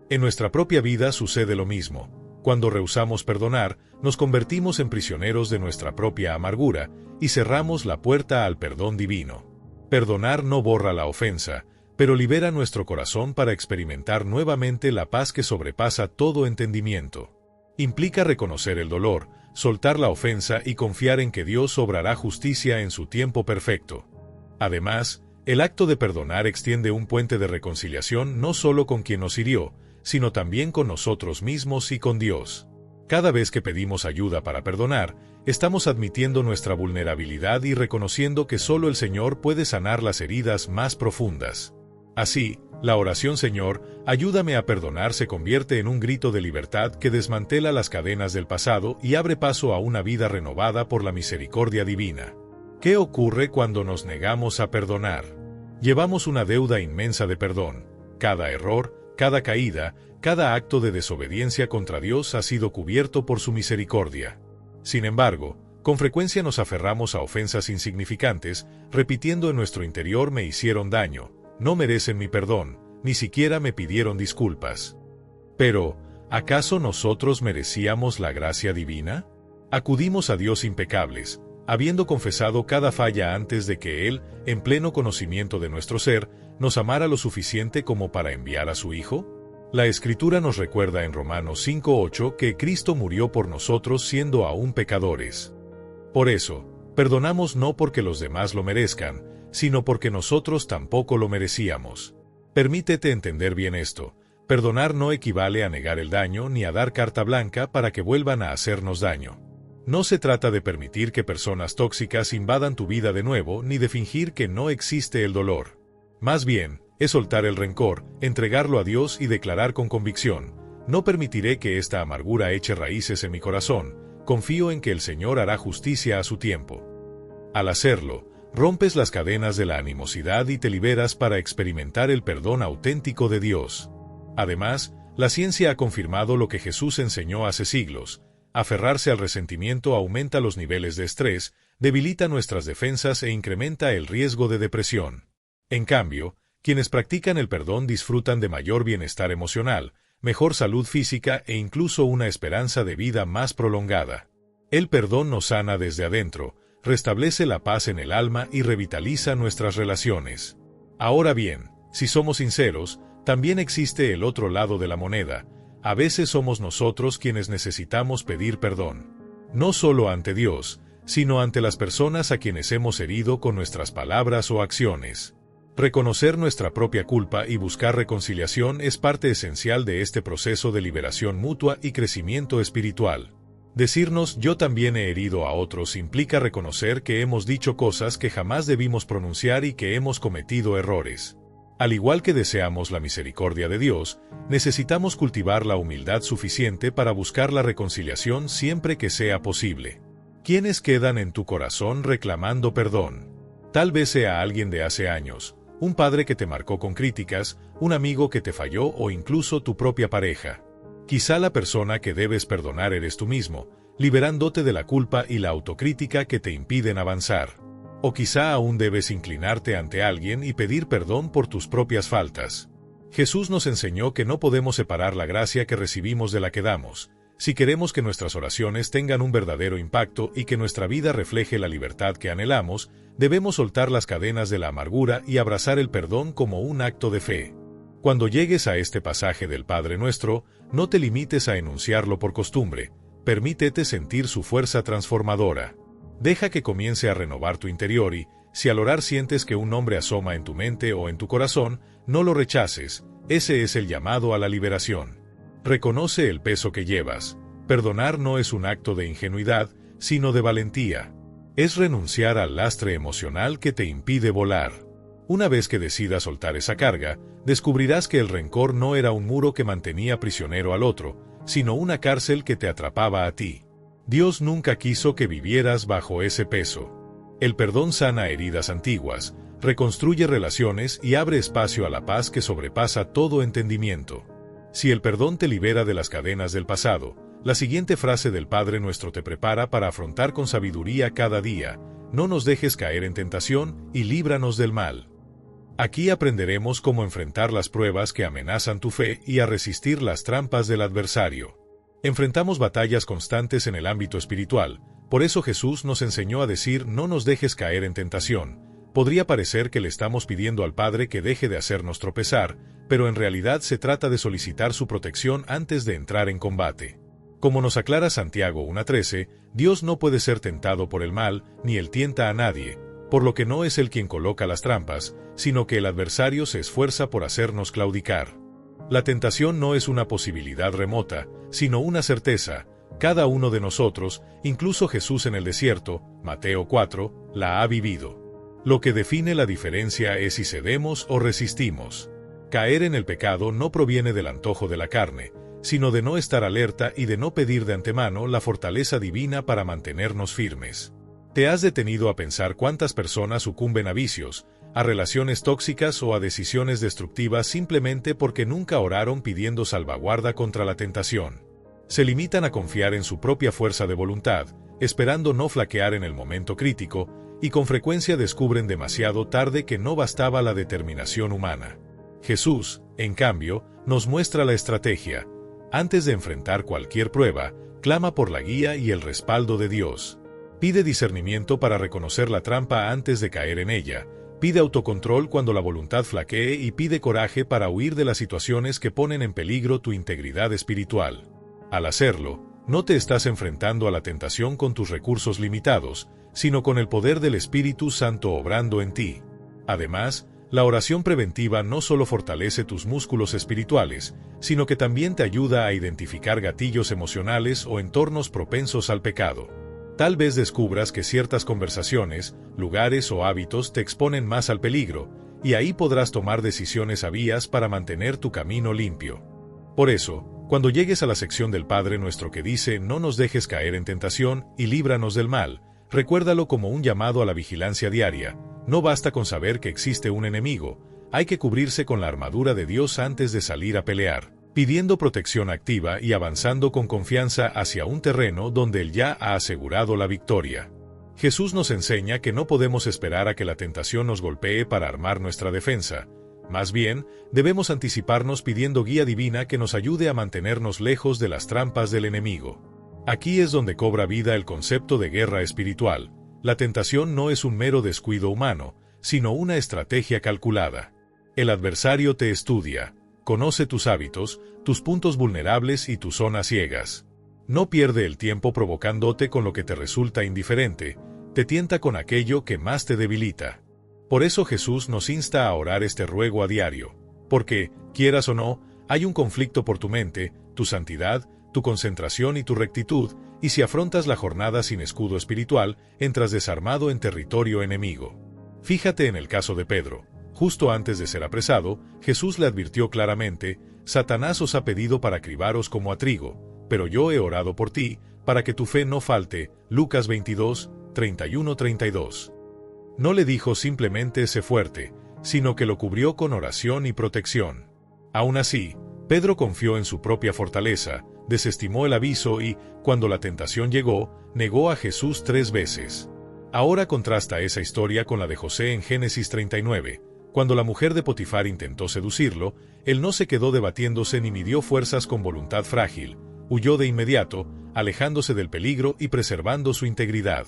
En nuestra propia vida sucede lo mismo. Cuando rehusamos perdonar, nos convertimos en prisioneros de nuestra propia amargura y cerramos la puerta al perdón divino. Perdonar no borra la ofensa, pero libera nuestro corazón para experimentar nuevamente la paz que sobrepasa todo entendimiento. Implica reconocer el dolor, soltar la ofensa y confiar en que Dios obrará justicia en su tiempo perfecto. Además, el acto de perdonar extiende un puente de reconciliación no solo con quien nos hirió, sino también con nosotros mismos y con Dios. Cada vez que pedimos ayuda para perdonar, estamos admitiendo nuestra vulnerabilidad y reconociendo que solo el Señor puede sanar las heridas más profundas. Así, la oración Señor, ayúdame a perdonar se convierte en un grito de libertad que desmantela las cadenas del pasado y abre paso a una vida renovada por la misericordia divina. ¿Qué ocurre cuando nos negamos a perdonar? Llevamos una deuda inmensa de perdón. Cada error, cada caída, cada acto de desobediencia contra Dios ha sido cubierto por su misericordia. Sin embargo, con frecuencia nos aferramos a ofensas insignificantes, repitiendo en nuestro interior: me hicieron daño, no merecen mi perdón, ni siquiera me pidieron disculpas. Pero, ¿acaso nosotros merecíamos la gracia divina? Acudimos a Dios impecables, habiendo confesado cada falla antes de que Él, en pleno conocimiento de nuestro ser, nos amara lo suficiente como para enviar a su Hijo. La Escritura nos recuerda en Romanos 5:8 que Cristo murió por nosotros siendo aún pecadores. Por eso, perdonamos no porque los demás lo merezcan, sino porque nosotros tampoco lo merecíamos. Permítete entender bien esto. Perdonar no equivale a negar el daño ni a dar carta blanca para que vuelvan a hacernos daño. No se trata de permitir que personas tóxicas invadan tu vida de nuevo ni de fingir que no existe el dolor. Más bien, es soltar el rencor, entregarlo a Dios y declarar con convicción: no permitiré que esta amargura eche raíces en mi corazón, confío en que el Señor hará justicia a su tiempo. Al hacerlo, rompes las cadenas de la animosidad y te liberas para experimentar el perdón auténtico de Dios. Además, la ciencia ha confirmado lo que Jesús enseñó hace siglos: aferrarse al resentimiento aumenta los niveles de estrés, debilita nuestras defensas e incrementa el riesgo de depresión. En cambio, quienes practican el perdón disfrutan de mayor bienestar emocional, mejor salud física e incluso una esperanza de vida más prolongada. El perdón nos sana desde adentro, restablece la paz en el alma y revitaliza nuestras relaciones. Ahora bien, si somos sinceros, también existe el otro lado de la moneda. A veces somos nosotros quienes necesitamos pedir perdón. No solo ante Dios, sino ante las personas a quienes hemos herido con nuestras palabras o acciones. Reconocer nuestra propia culpa y buscar reconciliación es parte esencial de este proceso de liberación mutua y crecimiento espiritual. Decirnos «yo también he herido a otros» implica reconocer que hemos dicho cosas que jamás debimos pronunciar y que hemos cometido errores. Al igual que deseamos la misericordia de Dios, necesitamos cultivar la humildad suficiente para buscar la reconciliación siempre que sea posible. ¿Quiénes quedan en tu corazón reclamando perdón? Tal vez sea alguien de hace años, un padre que te marcó con críticas, un amigo que te falló o incluso tu propia pareja. Quizá la persona que debes perdonar eres tú mismo, liberándote de la culpa y la autocrítica que te impiden avanzar. O quizá aún debes inclinarte ante alguien y pedir perdón por tus propias faltas. Jesús nos enseñó que no podemos separar la gracia que recibimos de la que damos. Si queremos que nuestras oraciones tengan un verdadero impacto y que nuestra vida refleje la libertad que anhelamos, debemos soltar las cadenas de la amargura y abrazar el perdón como un acto de fe. Cuando llegues a este pasaje del Padre Nuestro, no te limites a enunciarlo por costumbre, permítete sentir su fuerza transformadora. Deja que comience a renovar tu interior y, si al orar sientes que un nombre asoma en tu mente o en tu corazón, no lo rechaces, ese es el llamado a la liberación. Reconoce el peso que llevas. Perdonar no es un acto de ingenuidad, sino de valentía. Es renunciar al lastre emocional que te impide volar. Una vez que decidas soltar esa carga, descubrirás que el rencor no era un muro que mantenía prisionero al otro, sino una cárcel que te atrapaba a ti. Dios nunca quiso que vivieras bajo ese peso. El perdón sana heridas antiguas, reconstruye relaciones y abre espacio a la paz que sobrepasa todo entendimiento. Si el perdón te libera de las cadenas del pasado, la siguiente frase del Padre Nuestro te prepara para afrontar con sabiduría cada día: no nos dejes caer en tentación y líbranos del mal. Aquí aprenderemos cómo enfrentar las pruebas que amenazan tu fe y a resistir las trampas del adversario. Enfrentamos batallas constantes en el ámbito espiritual, por eso Jesús nos enseñó a decir «no nos dejes caer en tentación». Podría parecer que le estamos pidiendo al Padre que deje de hacernos tropezar, pero en realidad se trata de solicitar su protección antes de entrar en combate. Como nos aclara Santiago 1:13, Dios no puede ser tentado por el mal, ni él tienta a nadie, por lo que no es él quien coloca las trampas, sino que el adversario se esfuerza por hacernos claudicar. La tentación no es una posibilidad remota, sino una certeza. Cada uno de nosotros, incluso Jesús en el desierto, Mateo 4, la ha vivido. Lo que define la diferencia es si cedemos o resistimos. Caer en el pecado no proviene del antojo de la carne, sino de no estar alerta y de no pedir de antemano la fortaleza divina para mantenernos firmes. ¿Te has detenido a pensar cuántas personas sucumben a vicios, a relaciones tóxicas o a decisiones destructivas simplemente porque nunca oraron pidiendo salvaguarda contra la tentación? Se limitan a confiar en su propia fuerza de voluntad, esperando no flaquear en el momento crítico, y con frecuencia descubren demasiado tarde que no bastaba la determinación humana. Jesús, en cambio, nos muestra la estrategia. Antes de enfrentar cualquier prueba, clama por la guía y el respaldo de Dios. Pide discernimiento para reconocer la trampa antes de caer en ella, pide autocontrol cuando la voluntad flaquee y pide coraje para huir de las situaciones que ponen en peligro tu integridad espiritual. Al hacerlo, no te estás enfrentando a la tentación con tus recursos limitados, sino con el poder del Espíritu Santo obrando en ti. Además, la oración preventiva no solo fortalece tus músculos espirituales, sino que también te ayuda a identificar gatillos emocionales o entornos propensos al pecado. Tal vez descubras que ciertas conversaciones, lugares o hábitos te exponen más al peligro, y ahí podrás tomar decisiones sabias para mantener tu camino limpio. Por eso, cuando llegues a la sección del Padre Nuestro que dice «no nos dejes caer en tentación y líbranos del mal», recuérdalo como un llamado a la vigilancia diaria. No basta con saber que existe un enemigo, hay que cubrirse con la armadura de Dios antes de salir a pelear, pidiendo protección activa y avanzando con confianza hacia un terreno donde Él ya ha asegurado la victoria. Jesús nos enseña que no podemos esperar a que la tentación nos golpee para armar nuestra defensa. Más bien, debemos anticiparnos pidiendo guía divina que nos ayude a mantenernos lejos de las trampas del enemigo. Aquí es donde cobra vida el concepto de guerra espiritual. La tentación no es un mero descuido humano, sino una estrategia calculada. El adversario te estudia, Conoce tus hábitos, tus puntos vulnerables y tus zonas ciegas. No pierde el tiempo provocándote con lo que te resulta indiferente, te tienta con aquello que más te debilita. Por eso Jesús nos insta a orar este ruego a diario, porque, quieras o no, hay un conflicto por tu mente, tu santidad, tu concentración y tu rectitud, y si afrontas la jornada sin escudo espiritual, entras desarmado en territorio enemigo. Fíjate en el caso de Pedro. Justo antes de ser apresado, Jesús le advirtió claramente: Satanás os ha pedido para cribaros como a trigo, pero yo he orado por ti, para que tu fe no falte. Lucas 22, 31-32. No le dijo simplemente sé fuerte, sino que lo cubrió con oración y protección. Aún así, Pedro confió en su propia fortaleza, desestimó el aviso y, cuando la tentación llegó, negó a Jesús 3 veces. Ahora contrasta esa historia con la de José en Génesis 39. Cuando la mujer de Potifar intentó seducirlo, él no se quedó debatiéndose ni midió fuerzas con voluntad frágil, huyó de inmediato, alejándose del peligro y preservando su integridad.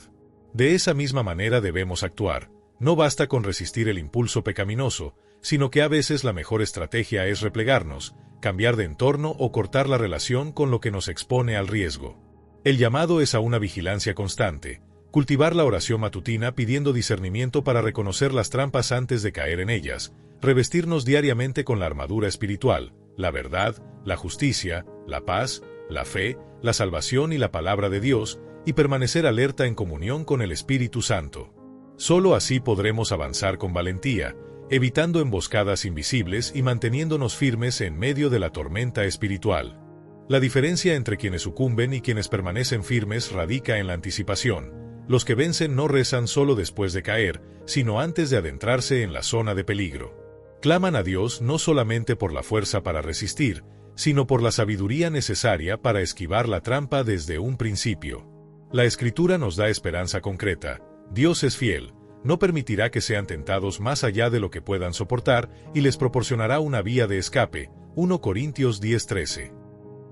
De esa misma manera debemos actuar. No basta con resistir el impulso pecaminoso, sino que a veces la mejor estrategia es replegarnos, cambiar de entorno o cortar la relación con lo que nos expone al riesgo. El llamado es a una vigilancia constante. Cultivar la oración matutina pidiendo discernimiento para reconocer las trampas antes de caer en ellas, revestirnos diariamente con la armadura espiritual, la verdad, la justicia, la paz, la fe, la salvación y la palabra de Dios, y permanecer alerta en comunión con el Espíritu Santo. Solo así podremos avanzar con valentía, evitando emboscadas invisibles y manteniéndonos firmes en medio de la tormenta espiritual. La diferencia entre quienes sucumben y quienes permanecen firmes radica en la anticipación. Los que vencen no rezan solo después de caer, sino antes de adentrarse en la zona de peligro. Claman a Dios no solamente por la fuerza para resistir, sino por la sabiduría necesaria para esquivar la trampa desde un principio. La Escritura nos da esperanza concreta. Dios es fiel, no permitirá que sean tentados más allá de lo que puedan soportar y les proporcionará una vía de escape. 1 Corintios 10:13.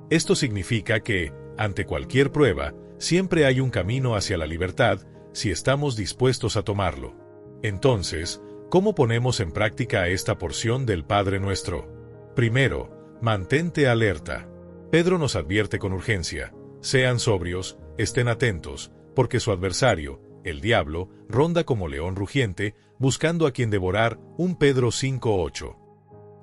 Esto significa que, ante cualquier prueba, siempre hay un camino hacia la libertad, si estamos dispuestos a tomarlo. Entonces, ¿cómo ponemos en práctica esta porción del Padre Nuestro? Primero, mantente alerta. Pedro nos advierte con urgencia: sean sobrios, estén atentos, porque su adversario, el diablo, ronda como león rugiente, buscando a quien devorar. 1 Pedro 5:8.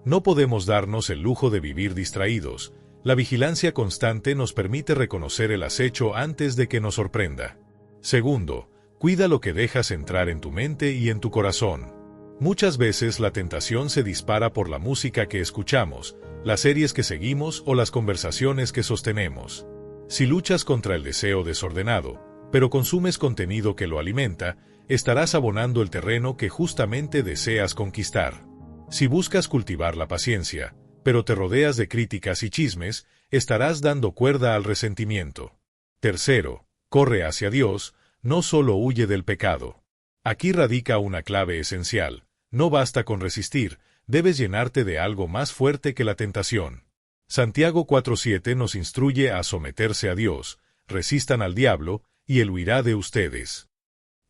No podemos darnos el lujo de vivir distraídos. La vigilancia constante nos permite reconocer el acecho antes de que nos sorprenda. Segundo, cuida lo que dejas entrar en tu mente y en tu corazón. Muchas veces la tentación se dispara por la música que escuchamos, las series que seguimos o las conversaciones que sostenemos. Si luchas contra el deseo desordenado, pero consumes contenido que lo alimenta, estarás abonando el terreno que justamente deseas conquistar. Si buscas cultivar la paciencia, pero te rodeas de críticas y chismes, estarás dando cuerda al resentimiento. Tercero, corre hacia Dios, no solo huye del pecado. Aquí radica una clave esencial. No basta con resistir, debes llenarte de algo más fuerte que la tentación. Santiago 4:7 nos instruye a someterse a Dios, resistan al diablo, y él huirá de ustedes.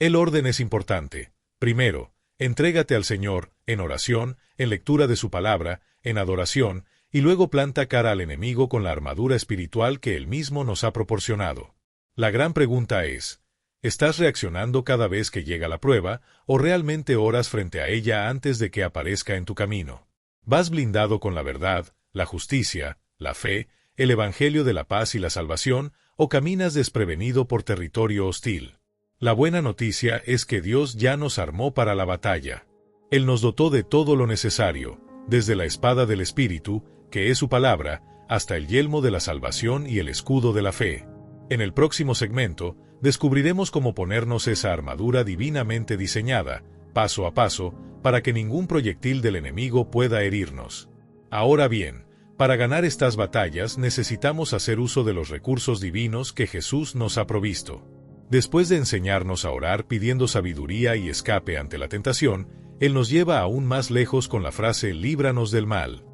El orden es importante. Primero, entrégate al Señor, en oración, en lectura de su palabra, en adoración, y luego planta cara al enemigo con la armadura espiritual que él mismo nos ha proporcionado. La gran pregunta es: ¿estás reaccionando cada vez que llega la prueba, o realmente oras frente a ella antes de que aparezca en tu camino? ¿Vas blindado con la verdad, la justicia, la fe, el evangelio de la paz y la salvación, o caminas desprevenido por territorio hostil? La buena noticia es que Dios ya nos armó para la batalla. Él nos dotó de todo lo necesario, desde la espada del Espíritu, que es su palabra, hasta el yelmo de la salvación y el escudo de la fe. En el próximo segmento, descubriremos cómo ponernos esa armadura divinamente diseñada, paso a paso, para que ningún proyectil del enemigo pueda herirnos. Ahora bien, para ganar estas batallas necesitamos hacer uso de los recursos divinos que Jesús nos ha provisto. Después de enseñarnos a orar pidiendo sabiduría y escape ante la tentación, Él nos lleva aún más lejos con la frase «líbranos del mal».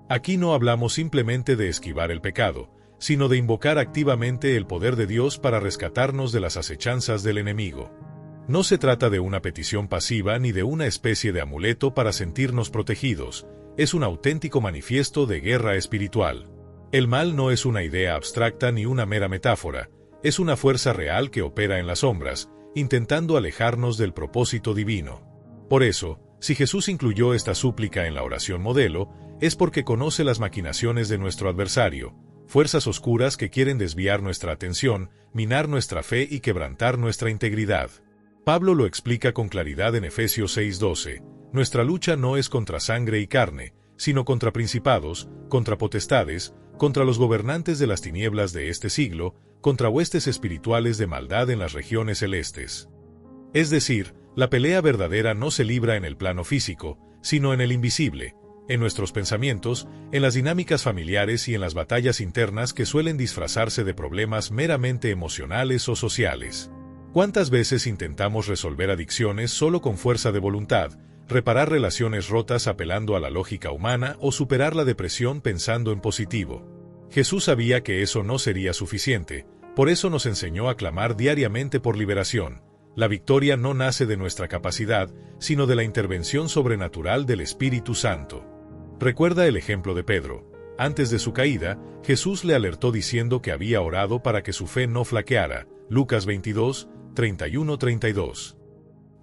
Aquí no hablamos simplemente de esquivar el pecado, sino de invocar activamente el poder de Dios para rescatarnos de las acechanzas del enemigo. No se trata de una petición pasiva ni de una especie de amuleto para sentirnos protegidos, es un auténtico manifiesto de guerra espiritual. El mal no es una idea abstracta ni una mera metáfora, es una fuerza real que opera en las sombras, intentando alejarnos del propósito divino. Por eso, si Jesús incluyó esta súplica en la oración modelo, es porque conoce las maquinaciones de nuestro adversario, fuerzas oscuras que quieren desviar nuestra atención, minar nuestra fe y quebrantar nuestra integridad. Pablo lo explica con claridad en Efesios 6:12. Nuestra lucha no es contra sangre y carne, sino contra principados, contra potestades, contra los gobernantes de las tinieblas de este siglo, contra huestes espirituales de maldad en las regiones celestes. Es decir, la pelea verdadera no se libra en el plano físico, sino en el invisible, en nuestros pensamientos, en las dinámicas familiares y en las batallas internas que suelen disfrazarse de problemas meramente emocionales o sociales. ¿Cuántas veces intentamos resolver adicciones solo con fuerza de voluntad, reparar relaciones rotas apelando a la lógica humana o superar la depresión pensando en positivo? Jesús sabía que eso no sería suficiente, por eso nos enseñó a clamar diariamente por liberación. La victoria no nace de nuestra capacidad, sino de la intervención sobrenatural del Espíritu Santo. Recuerda el ejemplo de Pedro. Antes de su caída, Jesús le alertó diciendo que había orado para que su fe no flaqueara. Lucas 22, 31-32.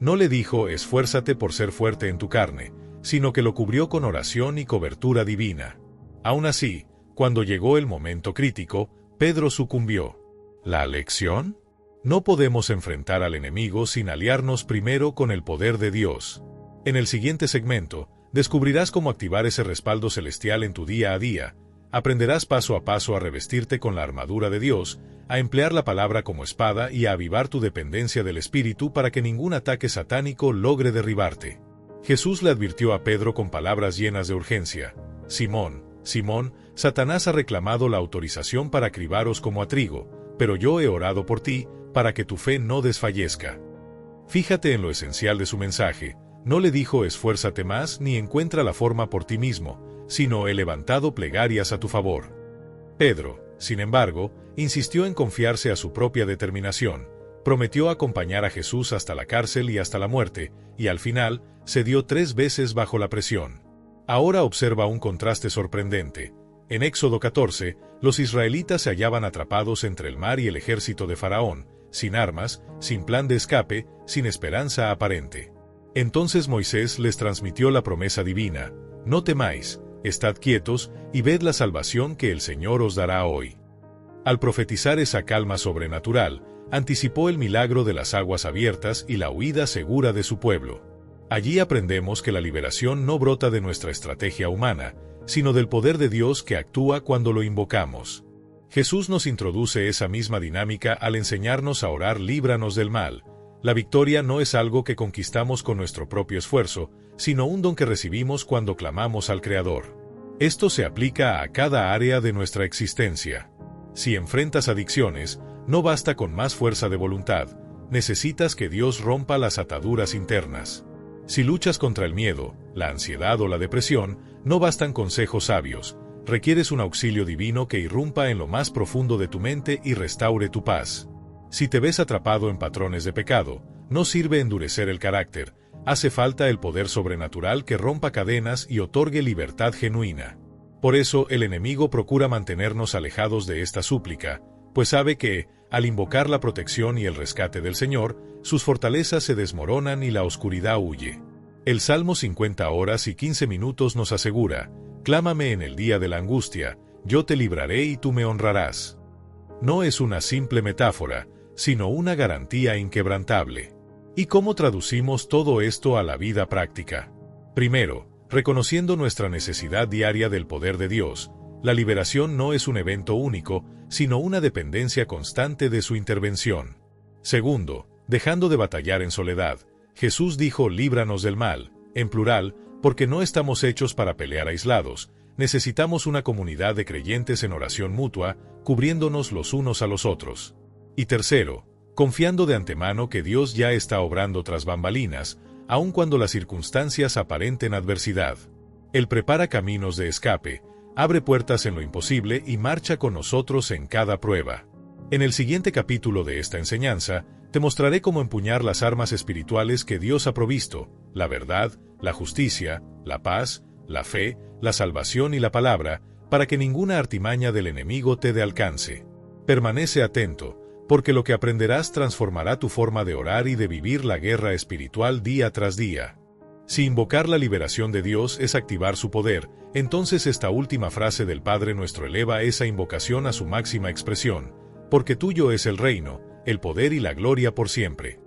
No le dijo esfuérzate por ser fuerte en tu carne, sino que lo cubrió con oración y cobertura divina. Aún así, cuando llegó el momento crítico, Pedro sucumbió. ¿La lección? No podemos enfrentar al enemigo sin aliarnos primero con el poder de Dios. En el siguiente segmento, descubrirás cómo activar ese respaldo celestial en tu día a día. Aprenderás paso a paso a revestirte con la armadura de Dios, a emplear la palabra como espada y a avivar tu dependencia del Espíritu para que ningún ataque satánico logre derribarte. Jesús le advirtió a Pedro con palabras llenas de urgencia. Simón, Simón, Satanás ha reclamado la autorización para cribaros como a trigo, pero yo he orado por ti, para que tu fe no desfallezca. Fíjate en lo esencial de su mensaje. No le dijo esfuérzate más ni encuentra la forma por ti mismo, sino he levantado plegarias a tu favor. Pedro, sin embargo, insistió en confiarse a su propia determinación, prometió acompañar a Jesús hasta la cárcel y hasta la muerte, y al final, cedió 3 veces bajo la presión. Ahora observa un contraste sorprendente. En Éxodo 14, los israelitas se hallaban atrapados entre el mar y el ejército de Faraón, sin armas, sin plan de escape, sin esperanza aparente. Entonces Moisés les transmitió la promesa divina: no temáis, estad quietos y ved la salvación que el Señor os dará hoy. Al profetizar esa calma sobrenatural, anticipó el milagro de las aguas abiertas y la huida segura de su pueblo. Allí aprendemos que la liberación no brota de nuestra estrategia humana, sino del poder de Dios que actúa cuando lo invocamos. Jesús nos introduce esa misma dinámica al enseñarnos a orar líbranos del mal. La victoria no es algo que conquistamos con nuestro propio esfuerzo, sino un don que recibimos cuando clamamos al Creador. Esto se aplica a cada área de nuestra existencia. Si enfrentas adicciones, no basta con más fuerza de voluntad, necesitas que Dios rompa las ataduras internas. Si luchas contra el miedo, la ansiedad o la depresión, no bastan consejos sabios, requieres un auxilio divino que irrumpa en lo más profundo de tu mente y restaure tu paz. Si te ves atrapado en patrones de pecado, no sirve endurecer el carácter, hace falta el poder sobrenatural que rompa cadenas y otorgue libertad genuina. Por eso el enemigo procura mantenernos alejados de esta súplica, pues sabe que, al invocar la protección y el rescate del Señor, sus fortalezas se desmoronan y la oscuridad huye. El Salmo 50 horas y 15 minutos nos asegura: clámame en el día de la angustia, yo te libraré y tú me honrarás. No es una simple metáfora, sino una garantía inquebrantable. ¿Y cómo traducimos todo esto a la vida práctica? Primero, reconociendo nuestra necesidad diaria del poder de Dios. La liberación no es un evento único, sino una dependencia constante de su intervención. Segundo, dejando de batallar en soledad. Jesús dijo líbranos del mal, en plural, porque no estamos hechos para pelear aislados. Necesitamos una comunidad de creyentes en oración mutua, cubriéndonos los unos a los otros. Y tercero, confiando de antemano que Dios ya está obrando tras bambalinas, aun cuando las circunstancias aparenten adversidad. Él prepara caminos de escape, abre puertas en lo imposible y marcha con nosotros en cada prueba. En el siguiente capítulo de esta enseñanza, te mostraré cómo empuñar las armas espirituales que Dios ha provisto: la verdad, la justicia, la paz, la fe, la salvación y la palabra, para que ninguna artimaña del enemigo te dé alcance. Permanece atento, porque lo que aprenderás transformará tu forma de orar y de vivir la guerra espiritual día tras día. Si invocar la liberación de Dios es activar su poder, entonces esta última frase del Padre Nuestro eleva esa invocación a su máxima expresión, porque tuyo es el reino, el poder y la gloria por siempre.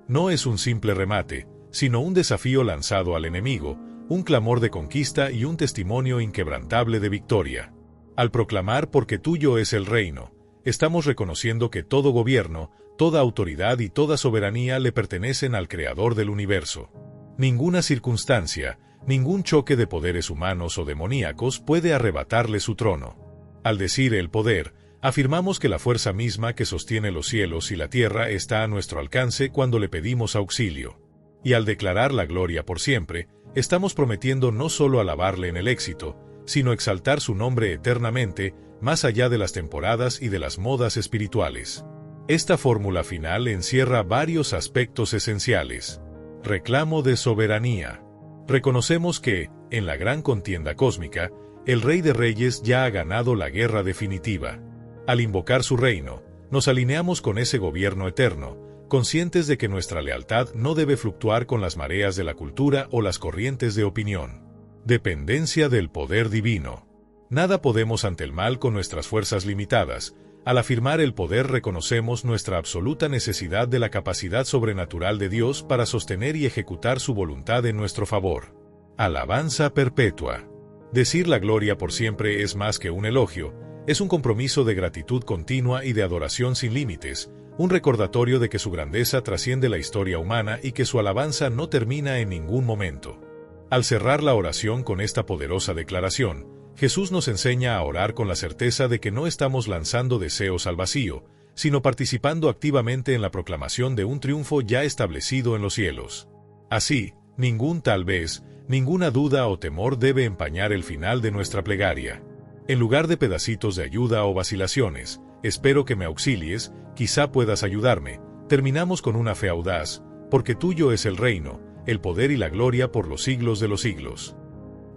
No es un simple remate, sino un desafío lanzado al enemigo, un clamor de conquista y un testimonio inquebrantable de victoria. Al proclamar porque tuyo es el reino, estamos reconociendo que todo gobierno, toda autoridad y toda soberanía le pertenecen al Creador del universo. Ninguna circunstancia, ningún choque de poderes humanos o demoníacos puede arrebatarle su trono. Al decir el poder, afirmamos que la fuerza misma que sostiene los cielos y la tierra está a nuestro alcance cuando le pedimos auxilio. Y al declarar la gloria por siempre, estamos prometiendo no solo alabarle en el éxito, sino exaltar su nombre eternamente, más allá de las temporadas y de las modas espirituales. Esta fórmula final encierra varios aspectos esenciales. Reclamo de soberanía. Reconocemos que, en la gran contienda cósmica, el Rey de Reyes ya ha ganado la guerra definitiva. Al invocar su reino, nos alineamos con ese gobierno eterno, conscientes de que nuestra lealtad no debe fluctuar con las mareas de la cultura o las corrientes de opinión. Dependencia del poder divino. Nada podemos ante el mal con nuestras fuerzas limitadas. Al afirmar el poder reconocemos nuestra absoluta necesidad de la capacidad sobrenatural de Dios para sostener y ejecutar su voluntad en nuestro favor. Alabanza perpetua. Decir la gloria por siempre es más que un elogio, es un compromiso de gratitud continua y de adoración sin límites, un recordatorio de que su grandeza trasciende la historia humana y que su alabanza no termina en ningún momento. Al cerrar la oración con esta poderosa declaración, Jesús nos enseña a orar con la certeza de que no estamos lanzando deseos al vacío, sino participando activamente en la proclamación de un triunfo ya establecido en los cielos. Así, ningún tal vez, ninguna duda o temor debe empañar el final de nuestra plegaria. En lugar de pedacitos de ayuda o vacilaciones, espero que me auxilies, quizá puedas ayudarme, terminamos con una fe audaz, porque tuyo es el reino, el poder y la gloria por los siglos de los siglos.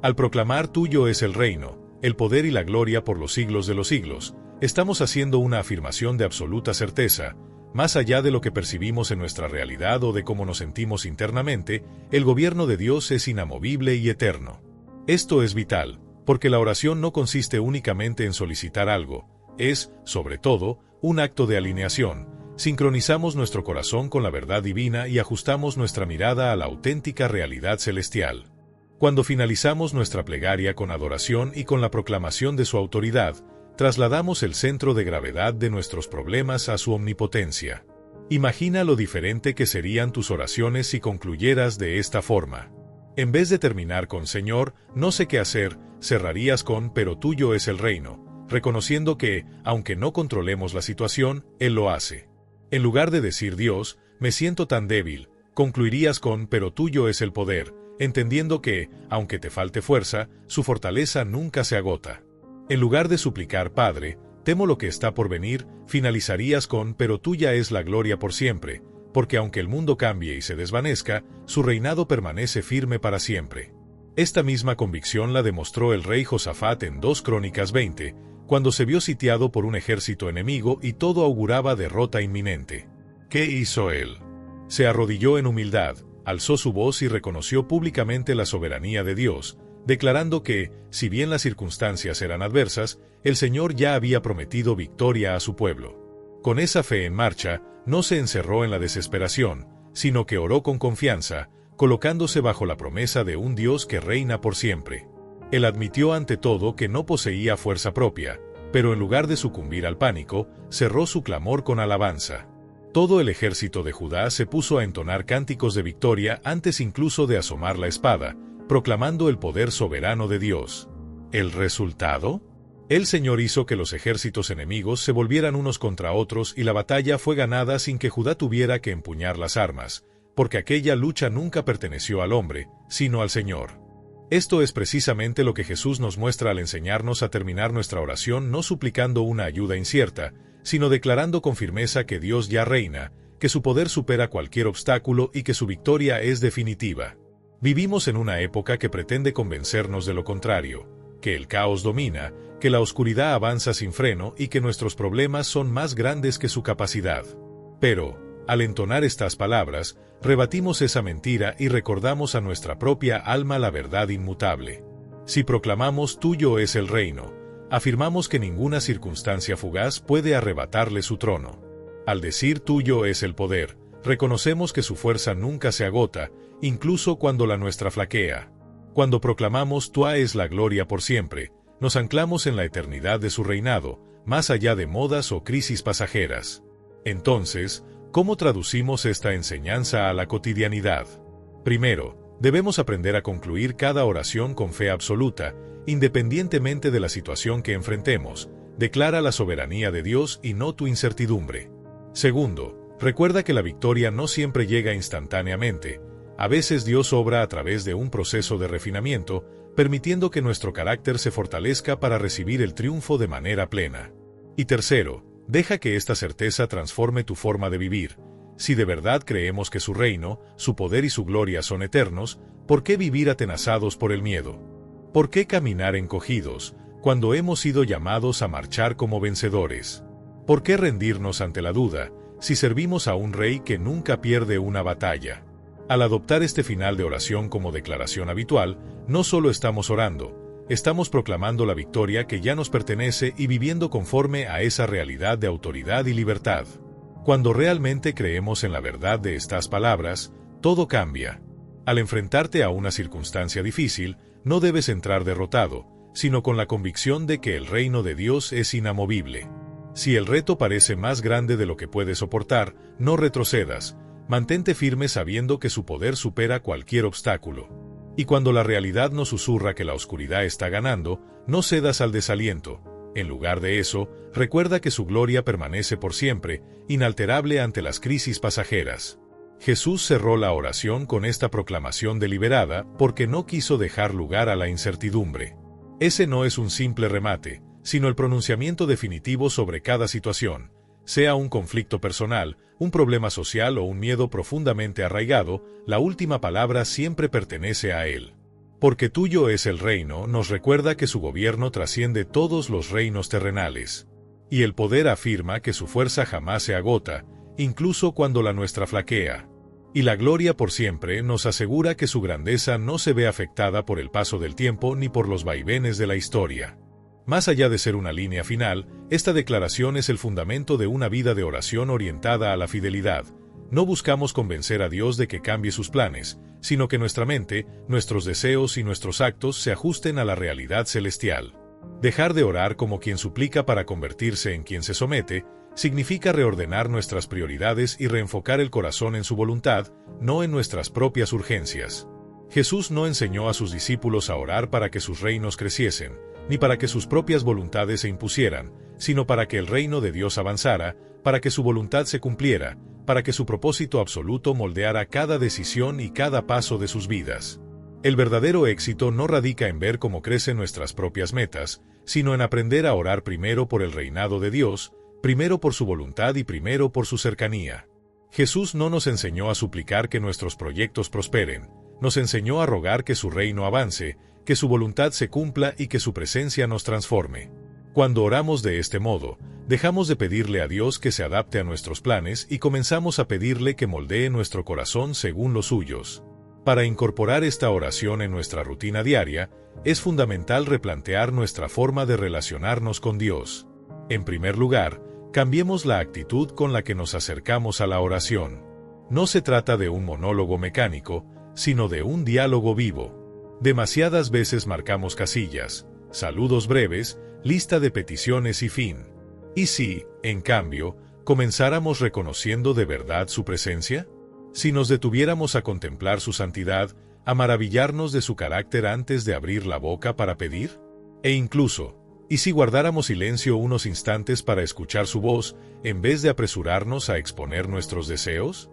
Al proclamar tuyo es el reino, el poder y la gloria por los siglos de los siglos, estamos haciendo una afirmación de absoluta certeza. Más allá de lo que percibimos en nuestra realidad o de cómo nos sentimos internamente, el gobierno de Dios es inamovible y eterno. Esto es vital, porque la oración no consiste únicamente en solicitar algo, es, sobre todo, un acto de alineación. Sincronizamos nuestro corazón con la verdad divina y ajustamos nuestra mirada a la auténtica realidad celestial. Cuando finalizamos nuestra plegaria con adoración y con la proclamación de su autoridad, trasladamos el centro de gravedad de nuestros problemas a su omnipotencia. Imagina lo diferente que serían tus oraciones si concluyeras de esta forma. En vez de terminar con Señor, no sé qué hacer, cerrarías con pero tuyo es el reino, reconociendo que, aunque no controlemos la situación, Él lo hace. En lugar de decir Dios, me siento tan débil, concluirías con pero tuyo es el poder, entendiendo que, aunque te falte fuerza, su fortaleza nunca se agota. En lugar de suplicar Padre, temo lo que está por venir, finalizarías con pero tuya es la gloria por siempre, porque aunque el mundo cambie y se desvanezca, su reinado permanece firme para siempre. Esta misma convicción la demostró el rey Josafat en 2 Crónicas 20, cuando se vio sitiado por un ejército enemigo y todo auguraba derrota inminente. ¿Qué hizo él? Se arrodilló en humildad, alzó su voz y reconoció públicamente la soberanía de Dios, declarando que, si bien las circunstancias eran adversas, el Señor ya había prometido victoria a su pueblo. Con esa fe en marcha, no se encerró en la desesperación, sino que oró con confianza, colocándose bajo la promesa de un Dios que reina por siempre. Él admitió ante todo que no poseía fuerza propia, pero en lugar de sucumbir al pánico, cerró su clamor con alabanza. Todo el ejército de Judá se puso a entonar cánticos de victoria antes incluso de asomar la espada, proclamando el poder soberano de Dios. ¿El resultado? El Señor hizo que los ejércitos enemigos se volvieran unos contra otros y la batalla fue ganada sin que Judá tuviera que empuñar las armas, porque aquella lucha nunca perteneció al hombre, sino al Señor. Esto es precisamente lo que Jesús nos muestra al enseñarnos a terminar nuestra oración no suplicando una ayuda incierta, sino declarando con firmeza que Dios ya reina, que su poder supera cualquier obstáculo y que su victoria es definitiva. Vivimos en una época que pretende convencernos de lo contrario, que el caos domina, que la oscuridad avanza sin freno y que nuestros problemas son más grandes que su capacidad. Pero, al entonar estas palabras, rebatimos esa mentira y recordamos a nuestra propia alma la verdad inmutable. Si proclamamos tuyo es el reino, afirmamos que ninguna circunstancia fugaz puede arrebatarle su trono. Al decir tuyo es el poder, reconocemos que su fuerza nunca se agota, incluso cuando la nuestra flaquea. Cuando proclamamos tua es la gloria por siempre, nos anclamos en la eternidad de su reinado, más allá de modas o crisis pasajeras. Entonces, ¿cómo traducimos esta enseñanza a la cotidianidad? Primero, debemos aprender a concluir cada oración con fe absoluta, independientemente de la situación que enfrentemos. Declara la soberanía de Dios y no tu incertidumbre. Segundo, recuerda que la victoria no siempre llega instantáneamente. A veces Dios obra a través de un proceso de refinamiento, permitiendo que nuestro carácter se fortalezca para recibir el triunfo de manera plena. Y tercero, deja que esta certeza transforme tu forma de vivir. Si de verdad creemos que su reino, su poder y su gloria son eternos, ¿por qué vivir atenazados por el miedo? ¿Por qué caminar encogidos, cuando hemos sido llamados a marchar como vencedores? ¿Por qué rendirnos ante la duda, si servimos a un rey que nunca pierde una batalla? Al adoptar este final de oración como declaración habitual, no solo estamos orando, estamos proclamando la victoria que ya nos pertenece y viviendo conforme a esa realidad de autoridad y libertad. Cuando realmente creemos en la verdad de estas palabras, todo cambia. Al enfrentarte a una circunstancia difícil, no debes entrar derrotado, sino con la convicción de que el reino de Dios es inamovible. Si el reto parece más grande de lo que puedes soportar, no retrocedas. Mantente firme sabiendo que su poder supera cualquier obstáculo. Y cuando la realidad nos susurra que la oscuridad está ganando, no cedas al desaliento. En lugar de eso, recuerda que su gloria permanece por siempre, inalterable ante las crisis pasajeras. Jesús cerró la oración con esta proclamación deliberada porque no quiso dejar lugar a la incertidumbre. Ese no es un simple remate, sino el pronunciamiento definitivo sobre cada situación. Sea un conflicto personal, un problema social o un miedo profundamente arraigado, la última palabra siempre pertenece a Él. Porque tuyo es el reino, nos recuerda que su gobierno trasciende todos los reinos terrenales. Y el poder afirma que su fuerza jamás se agota, incluso cuando la nuestra flaquea. Y la gloria por siempre nos asegura que su grandeza no se ve afectada por el paso del tiempo ni por los vaivenes de la historia. Más allá de ser una línea final, esta declaración es el fundamento de una vida de oración orientada a la fidelidad. No buscamos convencer a Dios de que cambie sus planes, sino que nuestra mente, nuestros deseos y nuestros actos se ajusten a la realidad celestial. Dejar de orar como quien suplica para convertirse en quien se somete, significa reordenar nuestras prioridades y reenfocar el corazón en su voluntad, no en nuestras propias urgencias. Jesús no enseñó a sus discípulos a orar para que sus reinos creciesen, ni para que sus propias voluntades se impusieran, sino para que el reino de Dios avanzara, para que su voluntad se cumpliera, para que su propósito absoluto moldeara cada decisión y cada paso de sus vidas. El verdadero éxito no radica en ver cómo crecen nuestras propias metas, sino en aprender a orar primero por el reinado de Dios, primero por su voluntad y primero por su cercanía. Jesús no nos enseñó a suplicar que nuestros proyectos prosperen, nos enseñó a rogar que su reino avance, que su voluntad se cumpla y que su presencia nos transforme. Cuando oramos de este modo, dejamos de pedirle a Dios que se adapte a nuestros planes y comenzamos a pedirle que moldee nuestro corazón según los suyos. Para incorporar esta oración en nuestra rutina diaria, es fundamental replantear nuestra forma de relacionarnos con Dios. En primer lugar, cambiemos la actitud con la que nos acercamos a la oración. No se trata de un monólogo mecánico, sino de un diálogo vivo. Demasiadas veces marcamos casillas, saludos breves, lista de peticiones y fin. ¿Y si, en cambio, comenzáramos reconociendo de verdad su presencia? Si nos detuviéramos a contemplar su santidad, a maravillarnos de su carácter antes de abrir la boca para pedir? E incluso, ¿y si guardáramos silencio unos instantes para escuchar su voz, en vez de apresurarnos a exponer nuestros deseos?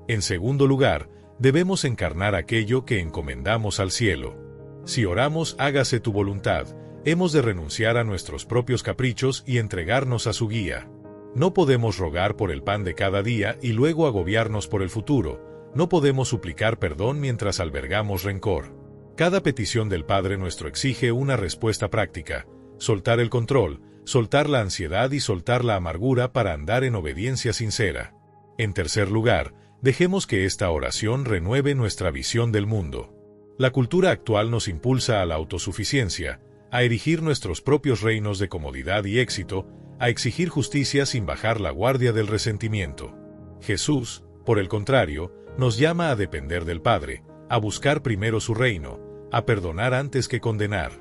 En segundo lugar, debemos encarnar aquello que encomendamos al cielo. Si oramos, hágase tu voluntad, hemos de renunciar a nuestros propios caprichos y entregarnos a su guía. No podemos rogar por el pan de cada día y luego agobiarnos por el futuro. No podemos suplicar perdón mientras albergamos rencor. Cada petición del Padre Nuestro exige una respuesta práctica: soltar el control, soltar la ansiedad y soltar la amargura para andar en obediencia sincera. En tercer lugar, dejemos que esta oración renueve nuestra visión del mundo. La cultura actual nos impulsa a la autosuficiencia, a erigir nuestros propios reinos de comodidad y éxito, a exigir justicia sin bajar la guardia del resentimiento. Jesús, por el contrario, nos llama a depender del Padre, a buscar primero su reino, a perdonar antes que condenar.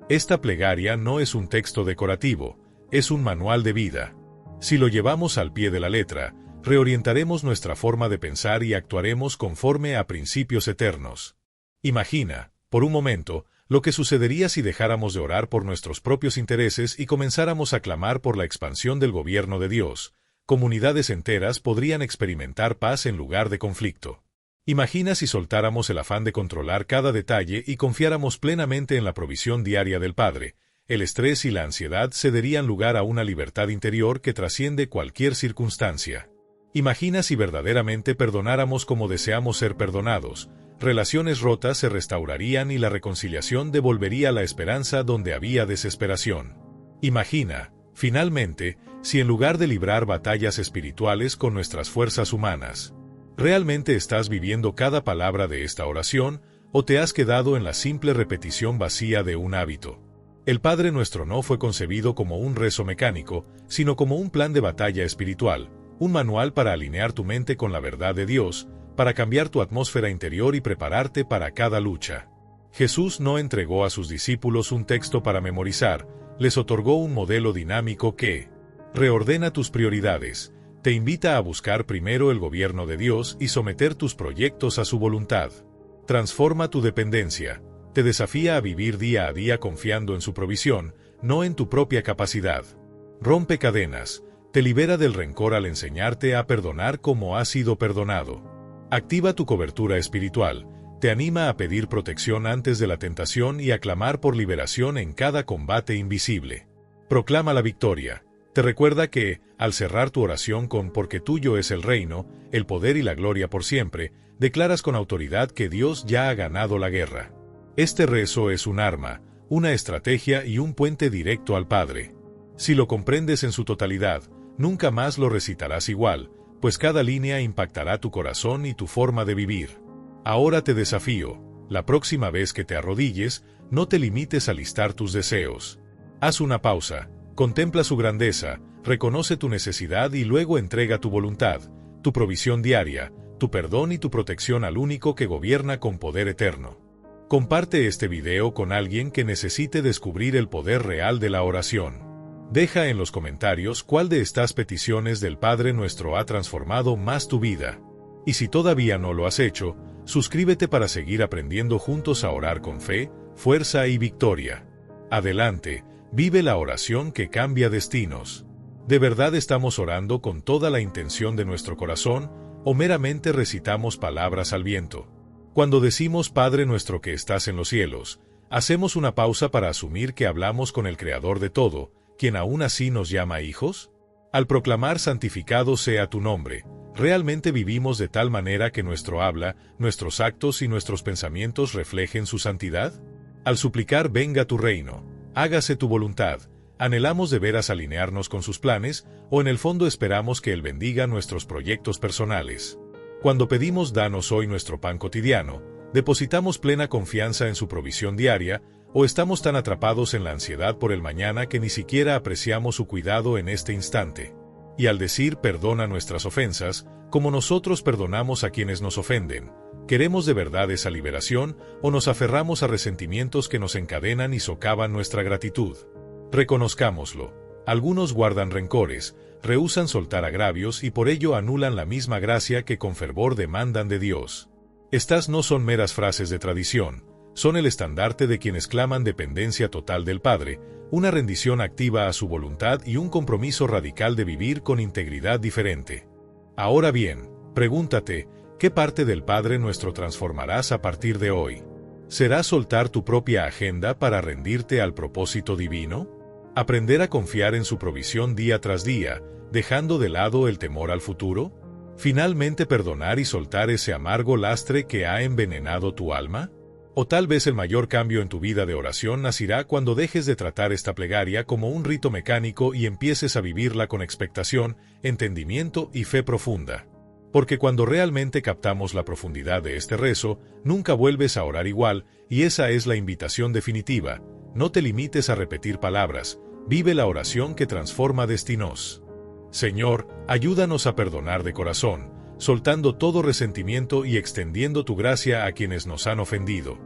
Esta plegaria no es un texto decorativo, es un manual de vida. Si lo llevamos al pie de la letra, reorientaremos nuestra forma de pensar y actuaremos conforme a principios eternos. Imagina, por un momento, lo que sucedería si dejáramos de orar por nuestros propios intereses y comenzáramos a clamar por la expansión del gobierno de Dios. Comunidades enteras podrían experimentar paz en lugar de conflicto. Imagina si soltáramos el afán de controlar cada detalle y confiáramos plenamente en la provisión diaria del Padre. El estrés y la ansiedad cederían lugar a una libertad interior que trasciende cualquier circunstancia. Imagina si verdaderamente perdonáramos como deseamos ser perdonados. Relaciones rotas se restaurarían y la reconciliación devolvería la esperanza donde había desesperación. Imagina, finalmente, si en lugar de librar batallas espirituales con nuestras fuerzas humanas, ¿realmente estás viviendo cada palabra de esta oración o te has quedado en la simple repetición vacía de un hábito? El Padre Nuestro no fue concebido como un rezo mecánico, sino como un plan de batalla espiritual, un manual para alinear tu mente con la verdad de Dios, para cambiar tu atmósfera interior y prepararte para cada lucha. Jesús no entregó a sus discípulos un texto para memorizar, les otorgó un modelo dinámico que reordena tus prioridades, te invita a buscar primero el gobierno de Dios y someter tus proyectos a su voluntad. Transforma tu dependencia, te desafía a vivir día a día confiando en su provisión, no en tu propia capacidad. Rompe cadenas, te libera del rencor al enseñarte a perdonar como has sido perdonado. Activa tu cobertura espiritual, te anima a pedir protección antes de la tentación y a clamar por liberación en cada combate invisible. Proclama la victoria. Te recuerda que, al cerrar tu oración con «Porque tuyo es el reino, el poder y la gloria por siempre», declaras con autoridad que Dios ya ha ganado la guerra. Este rezo es un arma, una estrategia y un puente directo al Padre. Si lo comprendes en su totalidad, nunca más lo recitarás igual, pues cada línea impactará tu corazón y tu forma de vivir. Ahora te desafío, la próxima vez que te arrodilles, no te limites a listar tus deseos. Haz una pausa, contempla su grandeza, reconoce tu necesidad y luego entrega tu voluntad, tu provisión diaria, tu perdón y tu protección al único que gobierna con poder eterno. Comparte este video con alguien que necesite descubrir el poder real de la oración. Deja en los comentarios cuál de estas peticiones del Padre Nuestro ha transformado más tu vida. Y si todavía no lo has hecho, suscríbete para seguir aprendiendo juntos a orar con fe, fuerza y victoria. Adelante, vive la oración que cambia destinos. ¿De verdad estamos orando con toda la intención de nuestro corazón o meramente recitamos palabras al viento? Cuando decimos Padre Nuestro que estás en los cielos, hacemos una pausa para asumir que hablamos con el Creador de todo, quien aún así nos llama hijos. Al proclamar santificado sea tu nombre, ¿realmente vivimos de tal manera que nuestro habla, nuestros actos y nuestros pensamientos reflejen su santidad? Al suplicar venga tu reino, hágase tu voluntad, ¿anhelamos de veras alinearnos con sus planes, o en el fondo esperamos que Él bendiga nuestros proyectos personales? Cuando pedimos danos hoy nuestro pan cotidiano, ¿depositamos plena confianza en su provisión diaria, o estamos tan atrapados en la ansiedad por el mañana que ni siquiera apreciamos su cuidado en este instante? Y al decir perdona nuestras ofensas, como nosotros perdonamos a quienes nos ofenden, ¿queremos de verdad esa liberación o nos aferramos a resentimientos que nos encadenan y socavan nuestra gratitud? Reconozcámoslo. Algunos guardan rencores, rehúsan soltar agravios y por ello anulan la misma gracia que con fervor demandan de Dios. Estas no son meras frases de tradición, son el estandarte de quienes claman dependencia total del Padre, una rendición activa a su voluntad y un compromiso radical de vivir con integridad diferente. Ahora bien, pregúntate, ¿qué parte del Padre Nuestro transformarás a partir de hoy? ¿Será soltar tu propia agenda para rendirte al propósito divino? ¿Aprender a confiar en su provisión día tras día, dejando de lado el temor al futuro? ¿Finalmente perdonar y soltar ese amargo lastre que ha envenenado tu alma? O tal vez el mayor cambio en tu vida de oración nacerá cuando dejes de tratar esta plegaria como un rito mecánico y empieces a vivirla con expectación, entendimiento y fe profunda. Porque cuando realmente captamos la profundidad de este rezo, nunca vuelves a orar igual, y esa es la invitación definitiva. No te limites a repetir palabras, vive la oración que transforma destinos. Señor, ayúdanos a perdonar de corazón, soltando todo resentimiento y extendiendo tu gracia a quienes nos han ofendido.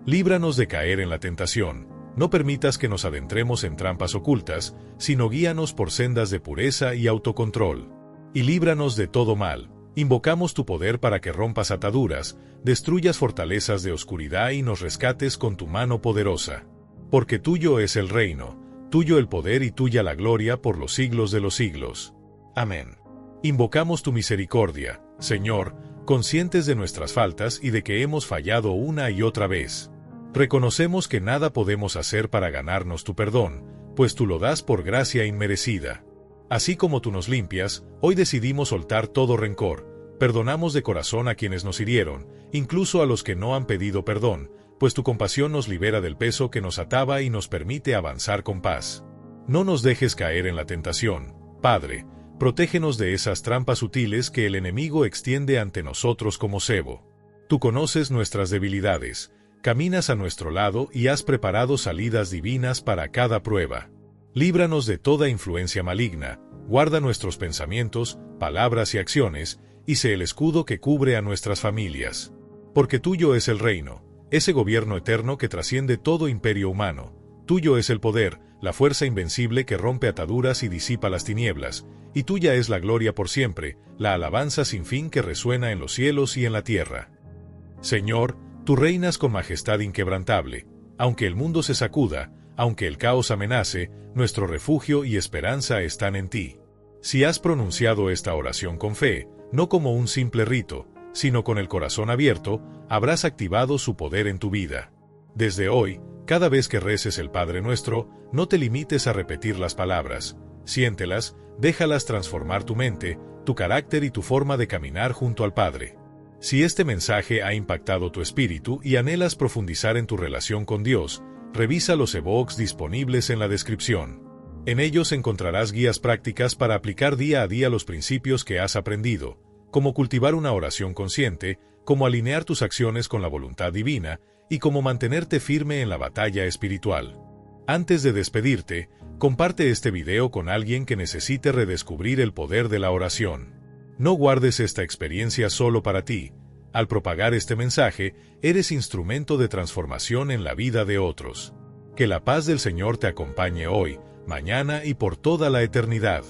Líbranos de caer en la tentación, no permitas que nos adentremos en trampas ocultas, sino guíanos por sendas de pureza y autocontrol. Y líbranos de todo mal. Invocamos tu poder para que rompas ataduras, destruyas fortalezas de oscuridad y nos rescates con tu mano poderosa. Porque tuyo es el reino, tuyo el poder y tuya la gloria por los siglos de los siglos. Amén. Invocamos tu misericordia, Señor, conscientes de nuestras faltas y de que hemos fallado una y otra vez. Reconocemos que nada podemos hacer para ganarnos tu perdón, pues tú lo das por gracia inmerecida. Así como tú nos limpias, hoy decidimos soltar todo rencor, perdonamos de corazón a quienes nos hirieron, incluso a los que no han pedido perdón, pues tu compasión nos libera del peso que nos ataba y nos permite avanzar con paz. No nos dejes caer en la tentación, Padre, protégenos de esas trampas sutiles que el enemigo extiende ante nosotros como cebo. Tú conoces nuestras debilidades, caminas a nuestro lado y has preparado salidas divinas para cada prueba. Líbranos de toda influencia maligna, guarda nuestros pensamientos, palabras y acciones, y sé el escudo que cubre a nuestras familias. Porque tuyo es el reino, ese gobierno eterno que trasciende todo imperio humano. Tuyo es el poder, la fuerza invencible que rompe ataduras y disipa las tinieblas, y tuya es la gloria por siempre, la alabanza sin fin que resuena en los cielos y en la tierra. Señor, tú reinas con majestad inquebrantable, aunque el mundo se sacuda, aunque el caos amenace, nuestro refugio y esperanza están en ti. Si has pronunciado esta oración con fe, no como un simple rito, sino con el corazón abierto, habrás activado su poder en tu vida. Desde hoy, cada vez que reces el Padre Nuestro, no te limites a repetir las palabras, siéntelas, déjalas transformar tu mente, tu carácter y tu forma de caminar junto al Padre. Si este mensaje ha impactado tu espíritu y anhelas profundizar en tu relación con Dios, revisa los ebooks disponibles en la descripción. En ellos encontrarás guías prácticas para aplicar día a día los principios que has aprendido, como cultivar una oración consciente, cómo alinear tus acciones con la voluntad divina y cómo mantenerte firme en la batalla espiritual. Antes de despedirte, comparte este video con alguien que necesite redescubrir el poder de la oración. No guardes esta experiencia solo para ti. Al propagar este mensaje, eres instrumento de transformación en la vida de otros. Que la paz del Señor te acompañe hoy, mañana y por toda la eternidad.